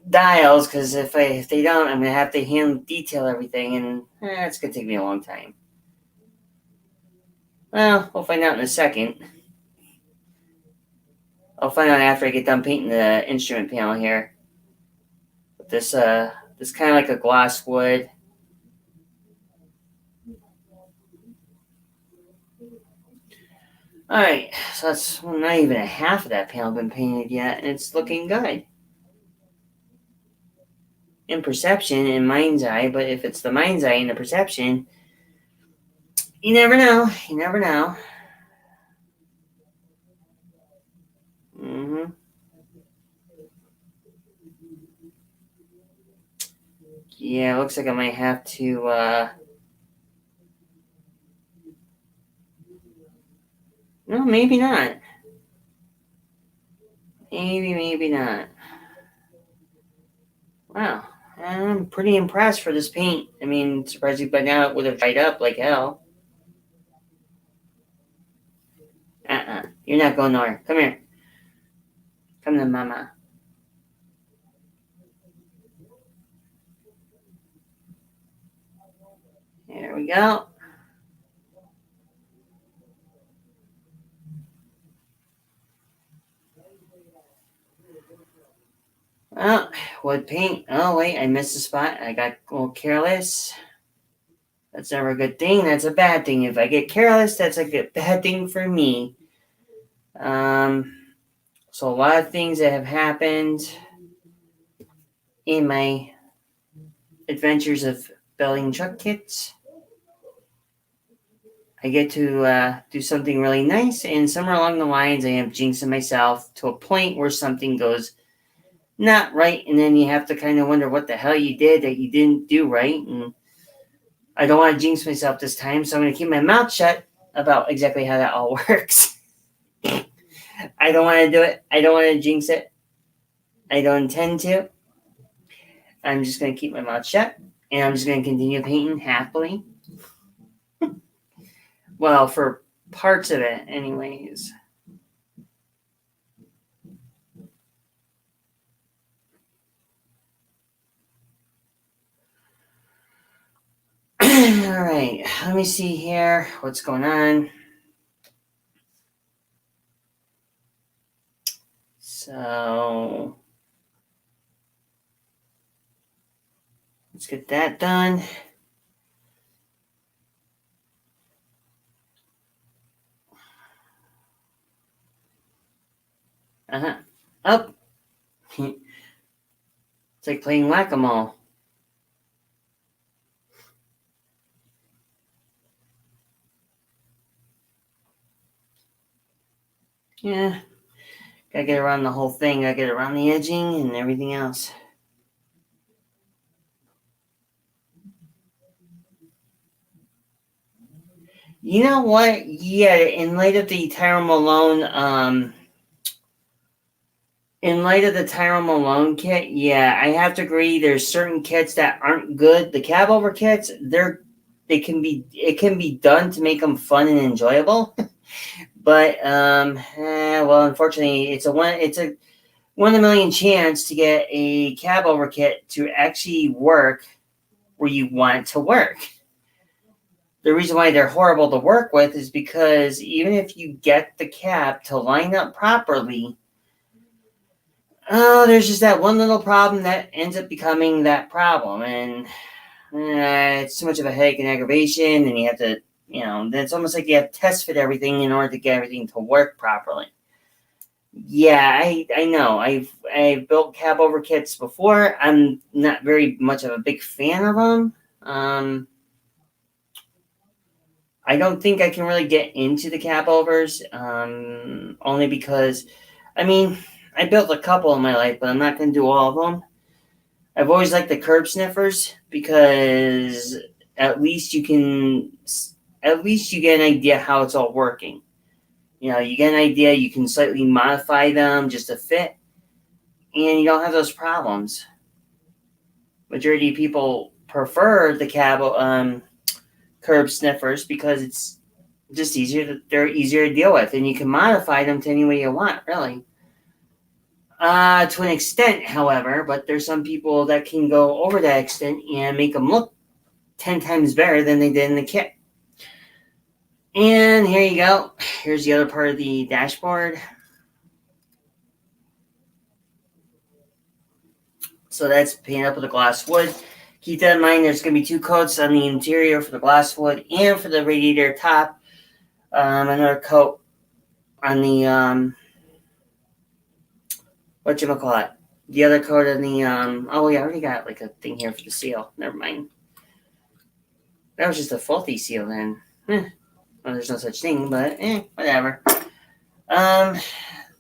dials, because if they don't, I'm going to have to hand detail everything, and it's going to take me a long time. Well, we'll find out in a second. I'll find out after I get done painting the instrument panel here. But this kind of like a gloss wood. Alright, so that's not even a half of that panel been painted yet, and it's looking good. In perception, in mind's eye, but if it's the mind's eye and the perception, you never know. You never know. Mm-hmm. Yeah, looks like I might have to, no, maybe not. Maybe not. Wow. I'm pretty impressed for this paint. I mean, surprisingly, by now it would have dried up like hell. You're not going nowhere. Come here. Come to mama. There we go. Well, wood paint. Oh, wait, I missed a spot. I got a little careless. That's never a good thing. That's a bad thing. If I get careless, that's like a bad thing for me. So a lot of things that have happened in my adventures of building truck kits. I get to do something really nice, and somewhere along the lines, I am jinxing myself to a point where something goes not right, and then you have to kind of wonder what the hell you did that you didn't do right, and I don't want to jinx myself this time, so I'm going to keep my mouth shut about exactly how that all works. I don't want to do it. I don't want to jinx it. I don't intend to. I'm just going to keep my mouth shut, and I'm just going to continue painting happily. Well, for parts of it, anyways. All right, let me see here what's going on. So let's get that done. Up. It's like playing whack-a-mole. Yeah. Gotta get around the whole thing. Gotta get around the edging and everything else. You know what? Yeah, in light of the Tyrone Malone, kit, yeah, I have to agree. There's certain kits that aren't good. The cab over kits, it can be done to make them fun and enjoyable, But well, unfortunately, it's a 1 in a million chance to get a cab over kit to actually work where you want it to work. The reason why they're horrible to work with is because even if you get the cab to line up properly, oh, there's just that one little problem that ends up becoming that problem, and it's too much of a headache and aggravation, and you have to, then it's almost like you have to test fit everything in order to get everything to work properly. Yeah, I know. I've built cab over kits before. I'm not very much of a big fan of them. I don't think I can really get into the cab overs, only because, I built a couple in my life, but I'm not going to do all of them. I've always liked the curb sniffers because at least you get an idea how it's all working. You get an idea, you can slightly modify them just to fit, and you don't have those problems. Majority of people prefer the cab curb sniffers because it's just they're easier to deal with, and you can modify them to any way you want, really. To an extent, however, but there's some people that can go over that extent and make them look 10 times better than they did in the kit. And here you go. Here's the other part of the dashboard. So that's painted up with a gloss wood. Keep that in mind. There's going to be 2 coats on the interior for the gloss wood and for the radiator top. Another coat on the whatchamacallit. The other coat on the oh yeah, I already got like a thing here for the seal. Never mind. That was just a faulty seal then. Well, there's no such thing, but whatever.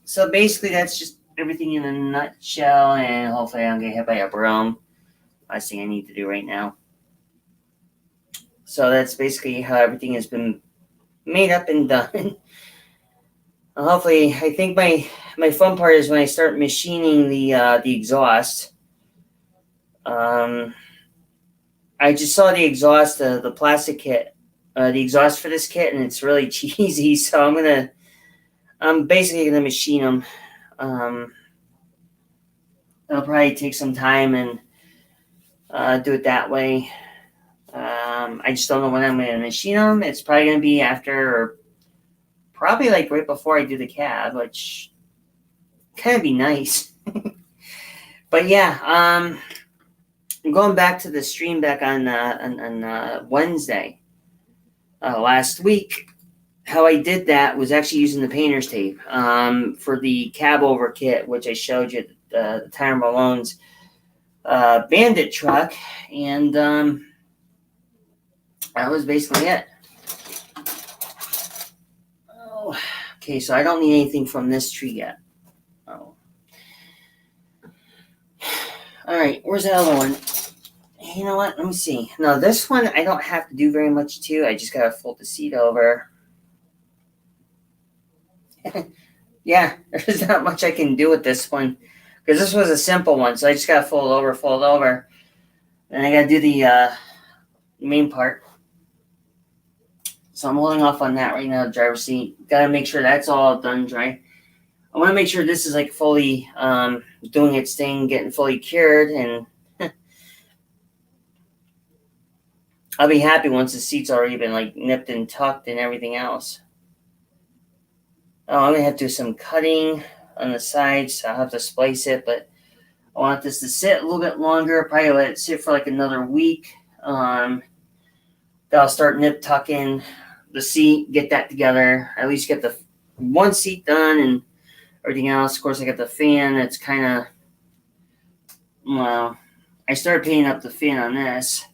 So basically that's just everything in a nutshell, and hopefully I don't get hit by a broom. Last thing I need to do right now. So that's basically how everything has been made up and done. Hopefully, I think my fun part is when I start machining the exhaust. I just saw the exhaust, the plastic kit, the exhaust for this kit, and it's really cheesy. So I'm basically gonna machine them. It'll probably take some time and do it that way. I just don't know when I'm gonna machine them. It's probably gonna be after, or probably like right before I do the cab, which kind of be nice. But yeah, going back to the stream back on Wednesday last week, how I did that was actually using the painter's tape for the cab over kit, which I showed you the Tire Malone's Bandit truck, and that was basically it. Oh, okay, so I don't need anything from this tree yet. Oh. All right, where's the other one? You know what? Let me see. No, this one I don't have to do very much to. I just gotta fold the seat over. Yeah, there's not much I can do with this one because this was a simple one, so I just gotta fold over, and I gotta do the main part. So I'm holding off on that right now, the driver's seat. Gotta make sure that's all done dry. I want to make sure this is like fully doing its thing, getting fully cured, and I'll be happy once the seat's already been like nipped and tucked and everything else. Oh, I'm gonna have to do some cutting on the sides. So I'll have to splice it, but I want this to sit a little bit longer. Probably let it sit for like another week. Then I'll start nip tucking the seat, get that together. At least get the one seat done and everything else. Of course, I got the fan. It's kind of, well, I started painting up the fan on this.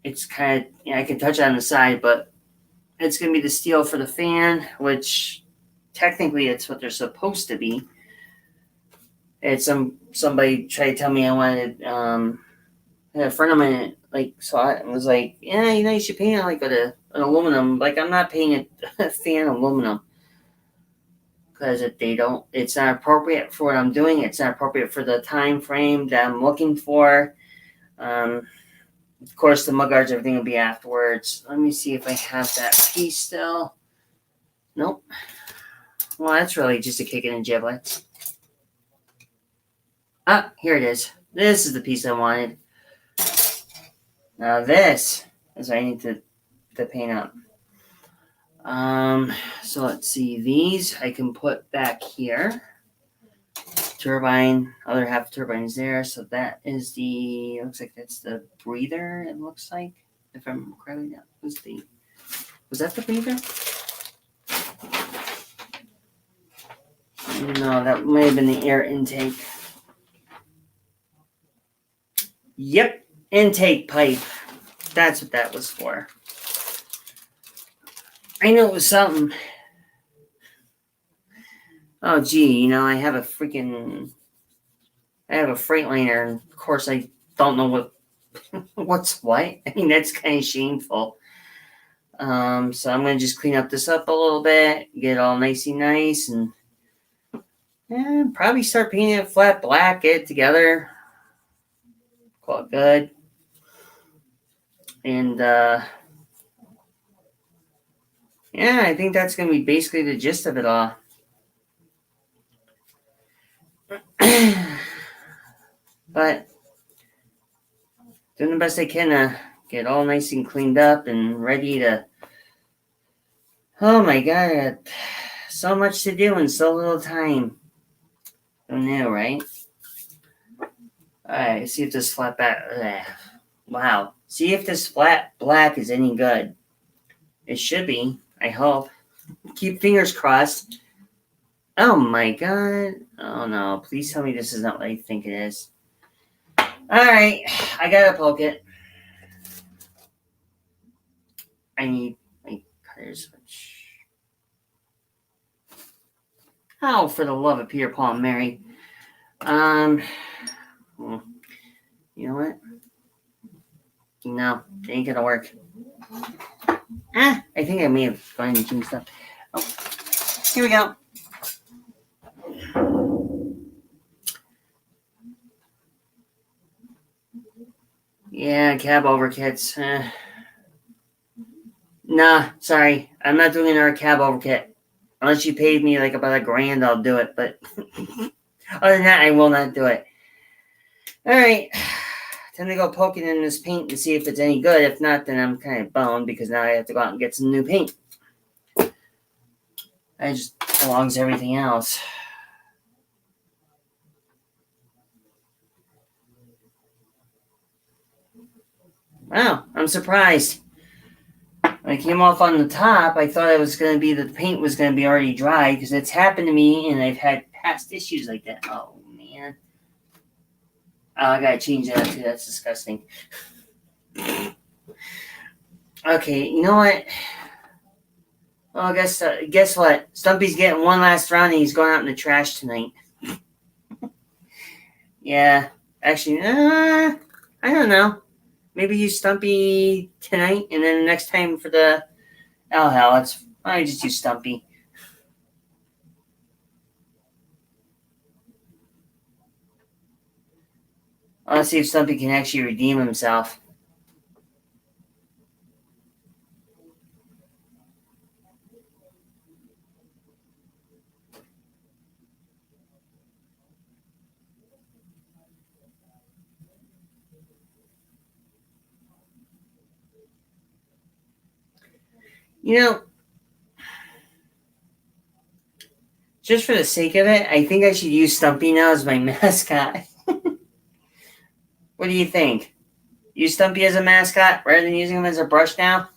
It's kind of, I can touch it on the side, but it's going to be the steel for the fan, which technically it's what they're supposed to be. It's somebody tried to tell me I wanted, a friend of mine like saw it and was like, yeah, you should paint it like an aluminum. Like, I'm not painting a fan aluminum because it's not appropriate for what I'm doing. It's not appropriate for the time frame that I'm looking for. Of course, the mudguards, everything will be afterwards. Let me see if I have that piece still. Nope. Well, that's really just a kick in the giblets. Ah, here it is. This is the piece I wanted. Now this is what I need to paint up. So let's see. These I can put back here. Turbine, other half turbines there. So that is the. Looks like that's the breather. It looks like, if I'm correctly, that was the. Was that the breather? No, that might have been the air intake. Yep, intake pipe. That's what that was for. I know it was something. Oh, gee, I have a Freightliner, and of course I don't know what's what. I mean, that's kind of shameful. So I'm gonna just clean up this up a little bit, get it all nicey nice, and probably start painting it flat black, get it together, call it good, and yeah, I think that's gonna be basically the gist of it all. But doing the best I can to get all nice and cleaned up and ready to. Oh my god, so much to do in so little time. Who knew, right? Alright, see if this flat back. Wow. See if this flat black is any good. It should be, I hope. Keep fingers crossed. Oh my god. Oh no, please tell me this is not what I think it is. Alright, I gotta poke it. I need my cutter switch. Oh, for the love of Peter, Paul, and Mary. You know what? No, it ain't gonna work. I think I may have gone and changed stuff. Oh, here we go. Yeah, cab over kits. Nah, sorry. I'm not doing another cab over kit. Unless you paid me like about $1,000, I'll do it. But other than that, I will not do it. Alright. Time to go poking in this paint and see if it's any good. If not, then I'm kind of boned because now I have to go out and get some new paint. That just belongs to everything else. Wow, I'm surprised. When I came off on the top, I thought it was going to be that the paint was going to be already dry because it's happened to me and I've had past issues like that. Oh, man. Oh, I got to change that too. That's disgusting. Okay, you know what? Well, guess what? Stumpy's getting one last round and he's going out in the trash tonight. Yeah, actually, I don't know. Maybe use Stumpy tonight, and then the next time for the. Oh, hell, I just use Stumpy. Let's see if Stumpy can actually redeem himself. Just for the sake of it, I think I should use Stumpy now as my mascot. What do you think? Use Stumpy as a mascot rather than using him as a brush now?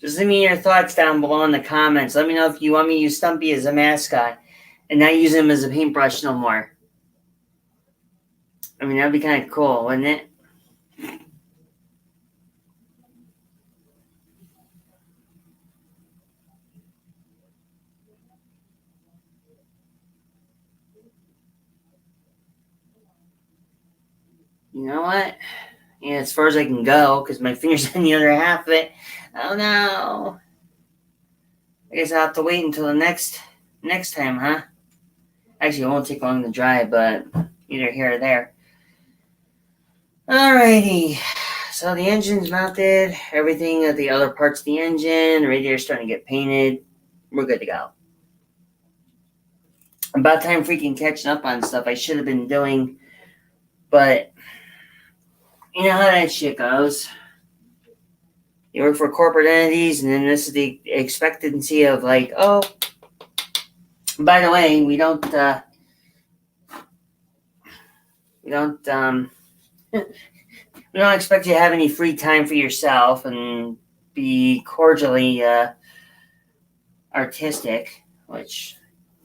Just leave me your thoughts down below in the comments. Let me know if you want me to use Stumpy as a mascot and not use him as a paintbrush no more. I mean, that'd be kind of cool, wouldn't it? You know what? as far as I can go because my finger's on the other half of it. Oh no! I guess I'll have to wait until the next time, huh? Actually, it won't take long to dry, but either here or there. Alrighty. So the engine's mounted. Everything of the other parts of the engine, the radiator's starting to get painted. We're good to go. About time freaking catching up on stuff I should have been doing, but you know how that shit goes. You work for corporate entities, and then this is the expectancy of like, oh, by the way, we don't we don't expect you to have any free time for yourself and be cordially artistic, which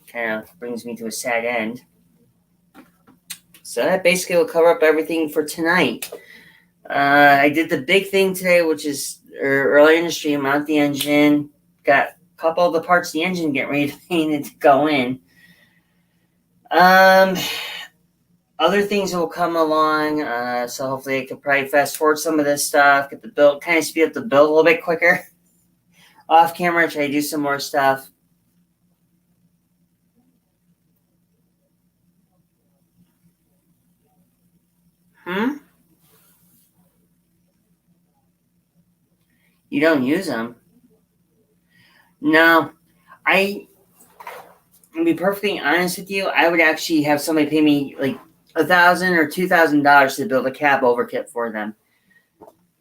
kind of brings me to a sad end. So that basically will cover up everything for tonight. I did the big thing today, which is earlier in the stream, mount the engine, got a couple of the parts of the engine getting ready to paint to go in. Other things that will come along, so hopefully I could probably fast forward some of this stuff, get the build, kind of speed up the build a little bit quicker. Off camera, try to do some more stuff. You don't use them? No. To be perfectly honest with you, I would actually have somebody pay me like $1,000 or $2,000 to build a cab over kit for them,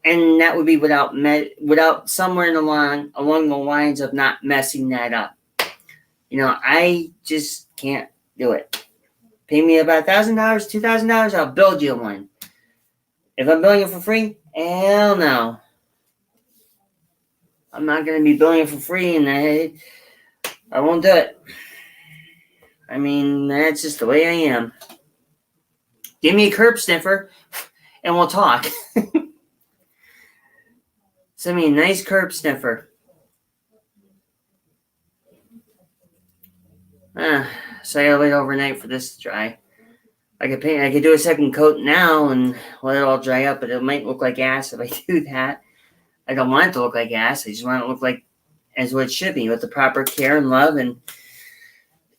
and that would be without somewhere along the lines of not messing that up. I just can't do it. Pay me about $1,000, $2,000, I'll build you one. If I'm building it for free, hell no. I'm not going to be building it for free, and I won't do it. I mean, that's just the way I am. Give me a curb sniffer, and we'll talk. Send me a nice curb sniffer. So I gotta wait overnight for this to dry. I could do a second coat now and let it all dry up, but it might look like ass if I do that. I don't want it to look like ass. I just want it to look like as what it should be, with the proper care and love, and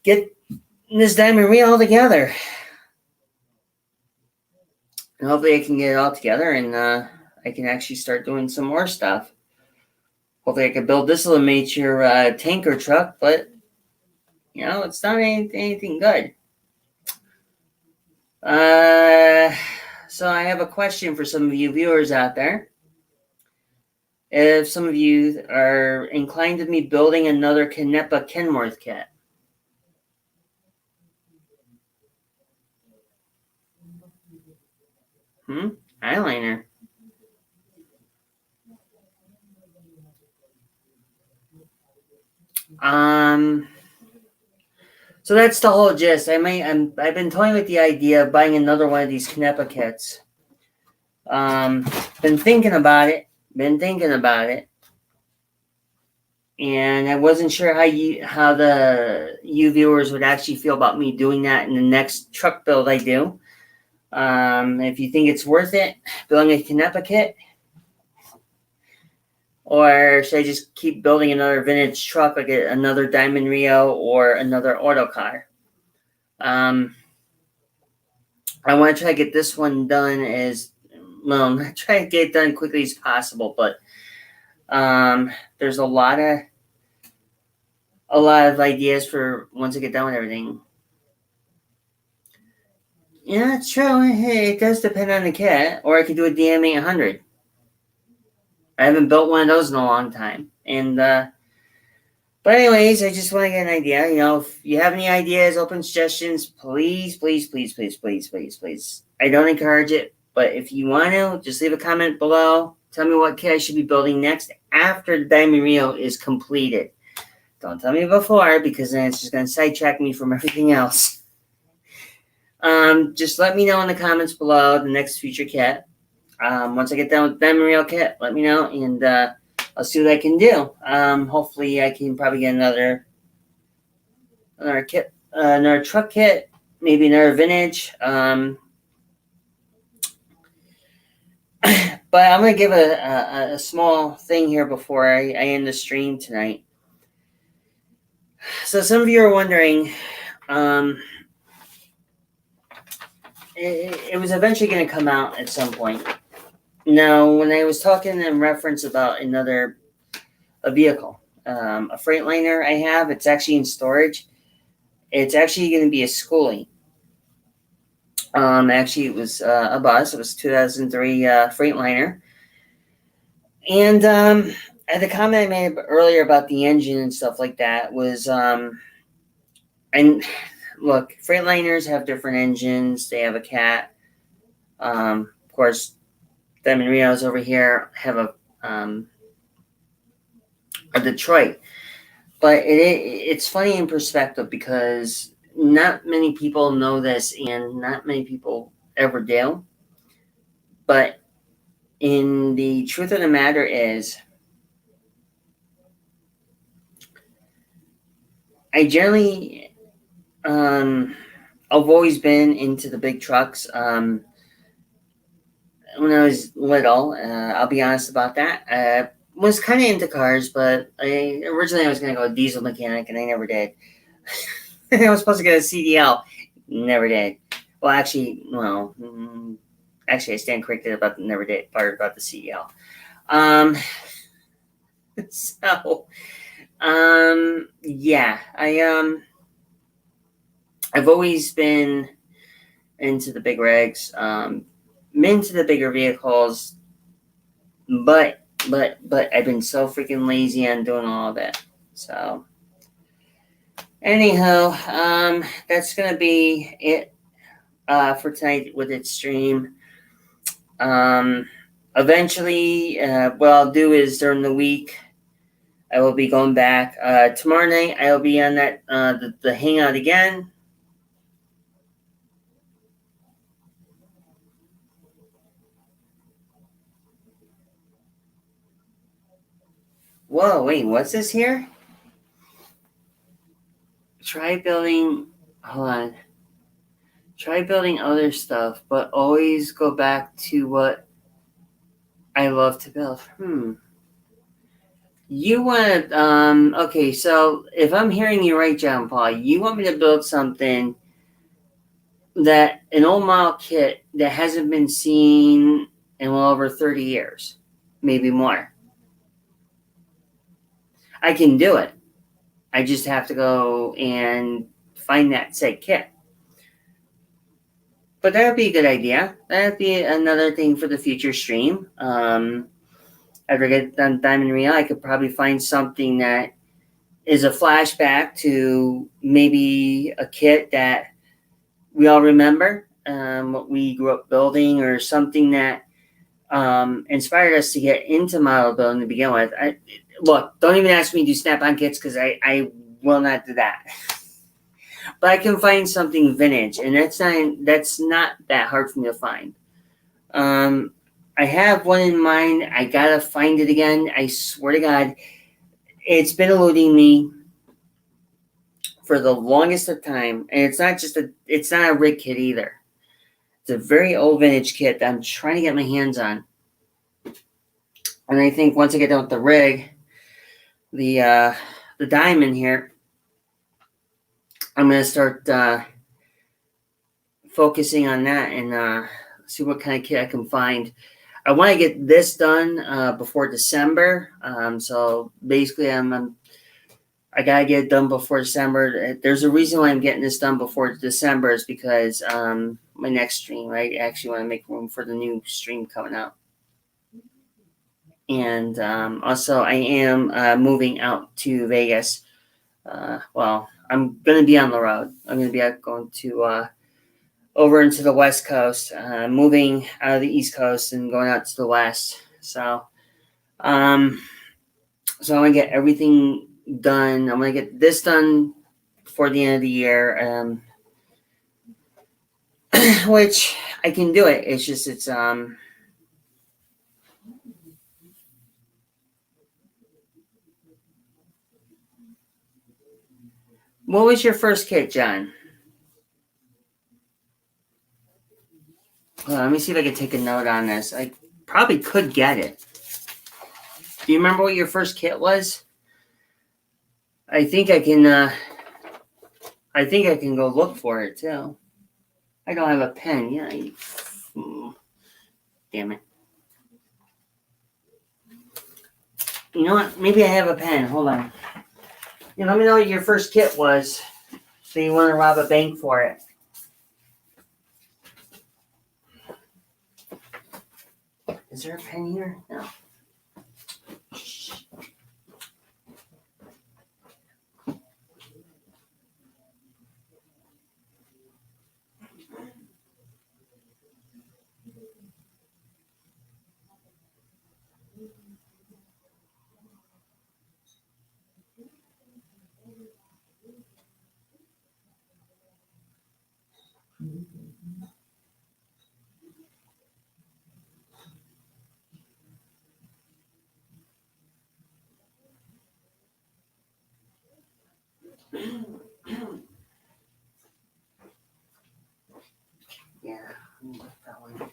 get this diamond reel all together. And hopefully I can get it all together, and I can actually start doing some more stuff. Hopefully I can build this little miniature tanker truck, but it's not anything good. So I have a question for some of you viewers out there. If some of you are inclined to me building another Canepa Kenworth kit. Eyeliner. So that's the whole gist. I've been toying with the idea of buying another one of these Canepa kits. Been thinking about it, and I wasn't sure how the viewers would actually feel about me doing that in the next truck build I do. If you think it's worth it, building a Canepa kit, or should I just keep building another vintage truck, like another Diamond Rio or another auto car? I want to try to get this one done try to get it done quickly as possible, but there's a lot of ideas for once I get done with everything. Yeah, it's true. Hey, it does depend on the kit, or I could do a DM 800. I haven't built one of those in a long time, and but anyways, I just want to get an idea. If you have any ideas, open suggestions, please. I don't encourage it, but if you want to, just leave a comment below. Tell me what kit I should be building next after the Diamond Rio is completed. Don't tell me before, because then it's just going to sidetrack me from everything else. Just let me know in the comments below the next future kit. Once I get done with the Diamond Rio kit, let me know, and I'll see what I can do. Hopefully I can probably get another kit, another truck kit, maybe another vintage. But I'm going to give a small thing here before I end the stream tonight. So some of you are wondering, it was eventually going to come out at some point. Now, when I was talking in reference about a vehicle, a Freightliner I have, it's actually in storage. It's actually going to be a schoolie. Actually, it was a bus. It was 2003 Freightliner. And the comment I made earlier about the engine and stuff like that was, and look, Freightliners have different engines. They have a Cat. Of course, Diamond Rios over here have a Detroit. But it's funny in perspective because not many people know this and not many people ever do. But in the truth of the matter is, I generally, I've always been into the big trucks. When I was little, I'll be honest about that. I was kind of into cars, but originally I was going to go diesel mechanic, and I never did. I was supposed to get a CDL, never did. Well, actually, I stand corrected about the never did part about the CDL. Yeah, I've always been into the big rigs, into the bigger vehicles, but I've been so freaking lazy on doing all of it. So, anyhow, that's gonna be it for tonight with its stream. Eventually, what I'll do is during the week, I will be going back. Tomorrow night, I will be on that the hangout again. Whoa, wait, what's this here? Try building. Hold on. Try building other stuff, but always go back to what I love to build. You want to, okay, so if I'm hearing you right, John Paul, you want me to build something that an old model kit that hasn't been seen in well over 30 years, maybe more. I can do it. I just have to go and find that said kit. But that would be a good idea. That would be another thing for the future stream. After I get done Diamond Rio, I could probably find something that is a flashback to maybe a kit that we all remember, what we grew up building, or something that inspired us to get into model building to begin with. Look, don't even ask me to do snap-on kits because I will not do that. But I can find something vintage, and that's not that hard for me to find. I have one in mind. I gotta find it again. I swear to God, it's been eluding me for the longest of time, and it's not a rig kit either. It's a very old vintage kit that I'm trying to get my hands on. And I think once I get done with the rig, the diamond here, I'm gonna start focusing on that and see what kind of kit I can find. I want to get this done before December. So basically, I gotta get it done before December. There's a reason why I'm getting this done before December is because my next stream, I actually want to make room for the new stream coming out. And also, I am moving out to Vegas. Well, I'm going to be on the road. I'm going to be going to over into the West Coast, moving out of the East Coast and going out to the West. So I want to get everything done. I'm going to get this done before the end of the year, which I can do it. It's just What was your first kit, John? Let me see if I can take a note on this. probably could get it. Do you remember what your first kit was? I think I can go look for it too. I don't have a pen. Yeah. Damn it. You know what? Maybe I have a pen. Hold on. Let me know what your first kit was. So you want to rob a bank for it. Is there a pen here? No. Yeah. That one.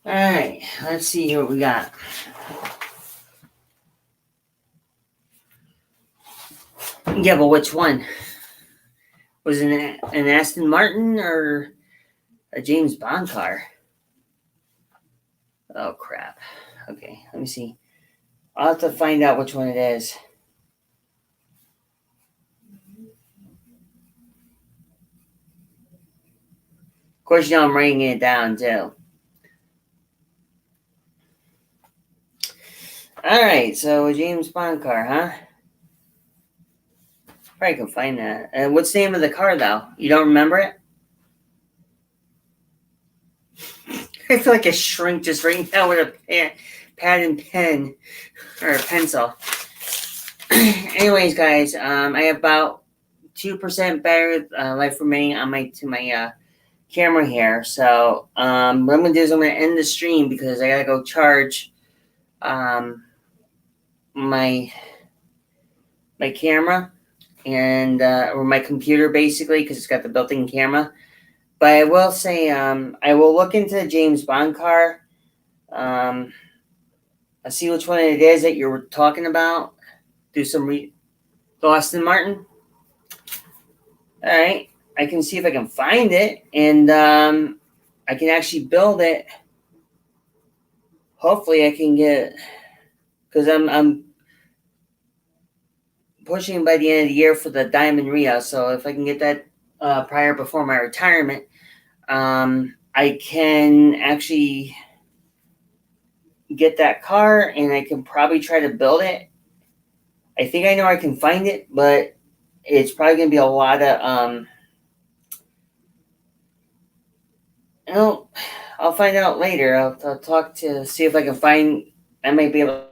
All right. Let's see what we got. Yeah, but which one? Was it an Aston Martin or a James Bond car? Oh, crap. Okay, let me see. I'll have to find out which one it is. Of course, I'm writing it down, too. All right, so a James Bond car, huh? Probably can find that. What's the name of the car, though? You don't remember it? I feel like a shrink just right now with a pad and pen or a pencil. Anyways, guys, I have about 2% battery life remaining on my camera here. So what I'm gonna do is I'm gonna end the stream because I gotta go charge my camera and or my computer basically because it's got the built-in camera. But I will say I will look into the James Bond car. I'll see which one it is that you're talking about. Do some the Aston Martin. All right, I can see if I can find it, and I can actually build it. Hopefully, I can get because I'm pushing by the end of the year for the Diamond Rio. So if I can get that prior before my retirement, I can actually get that car, and I can probably try to build it. I think I know I can find it, but it's probably going to be a lot of I'll find out later. I'll talk to see if I can find. I might be able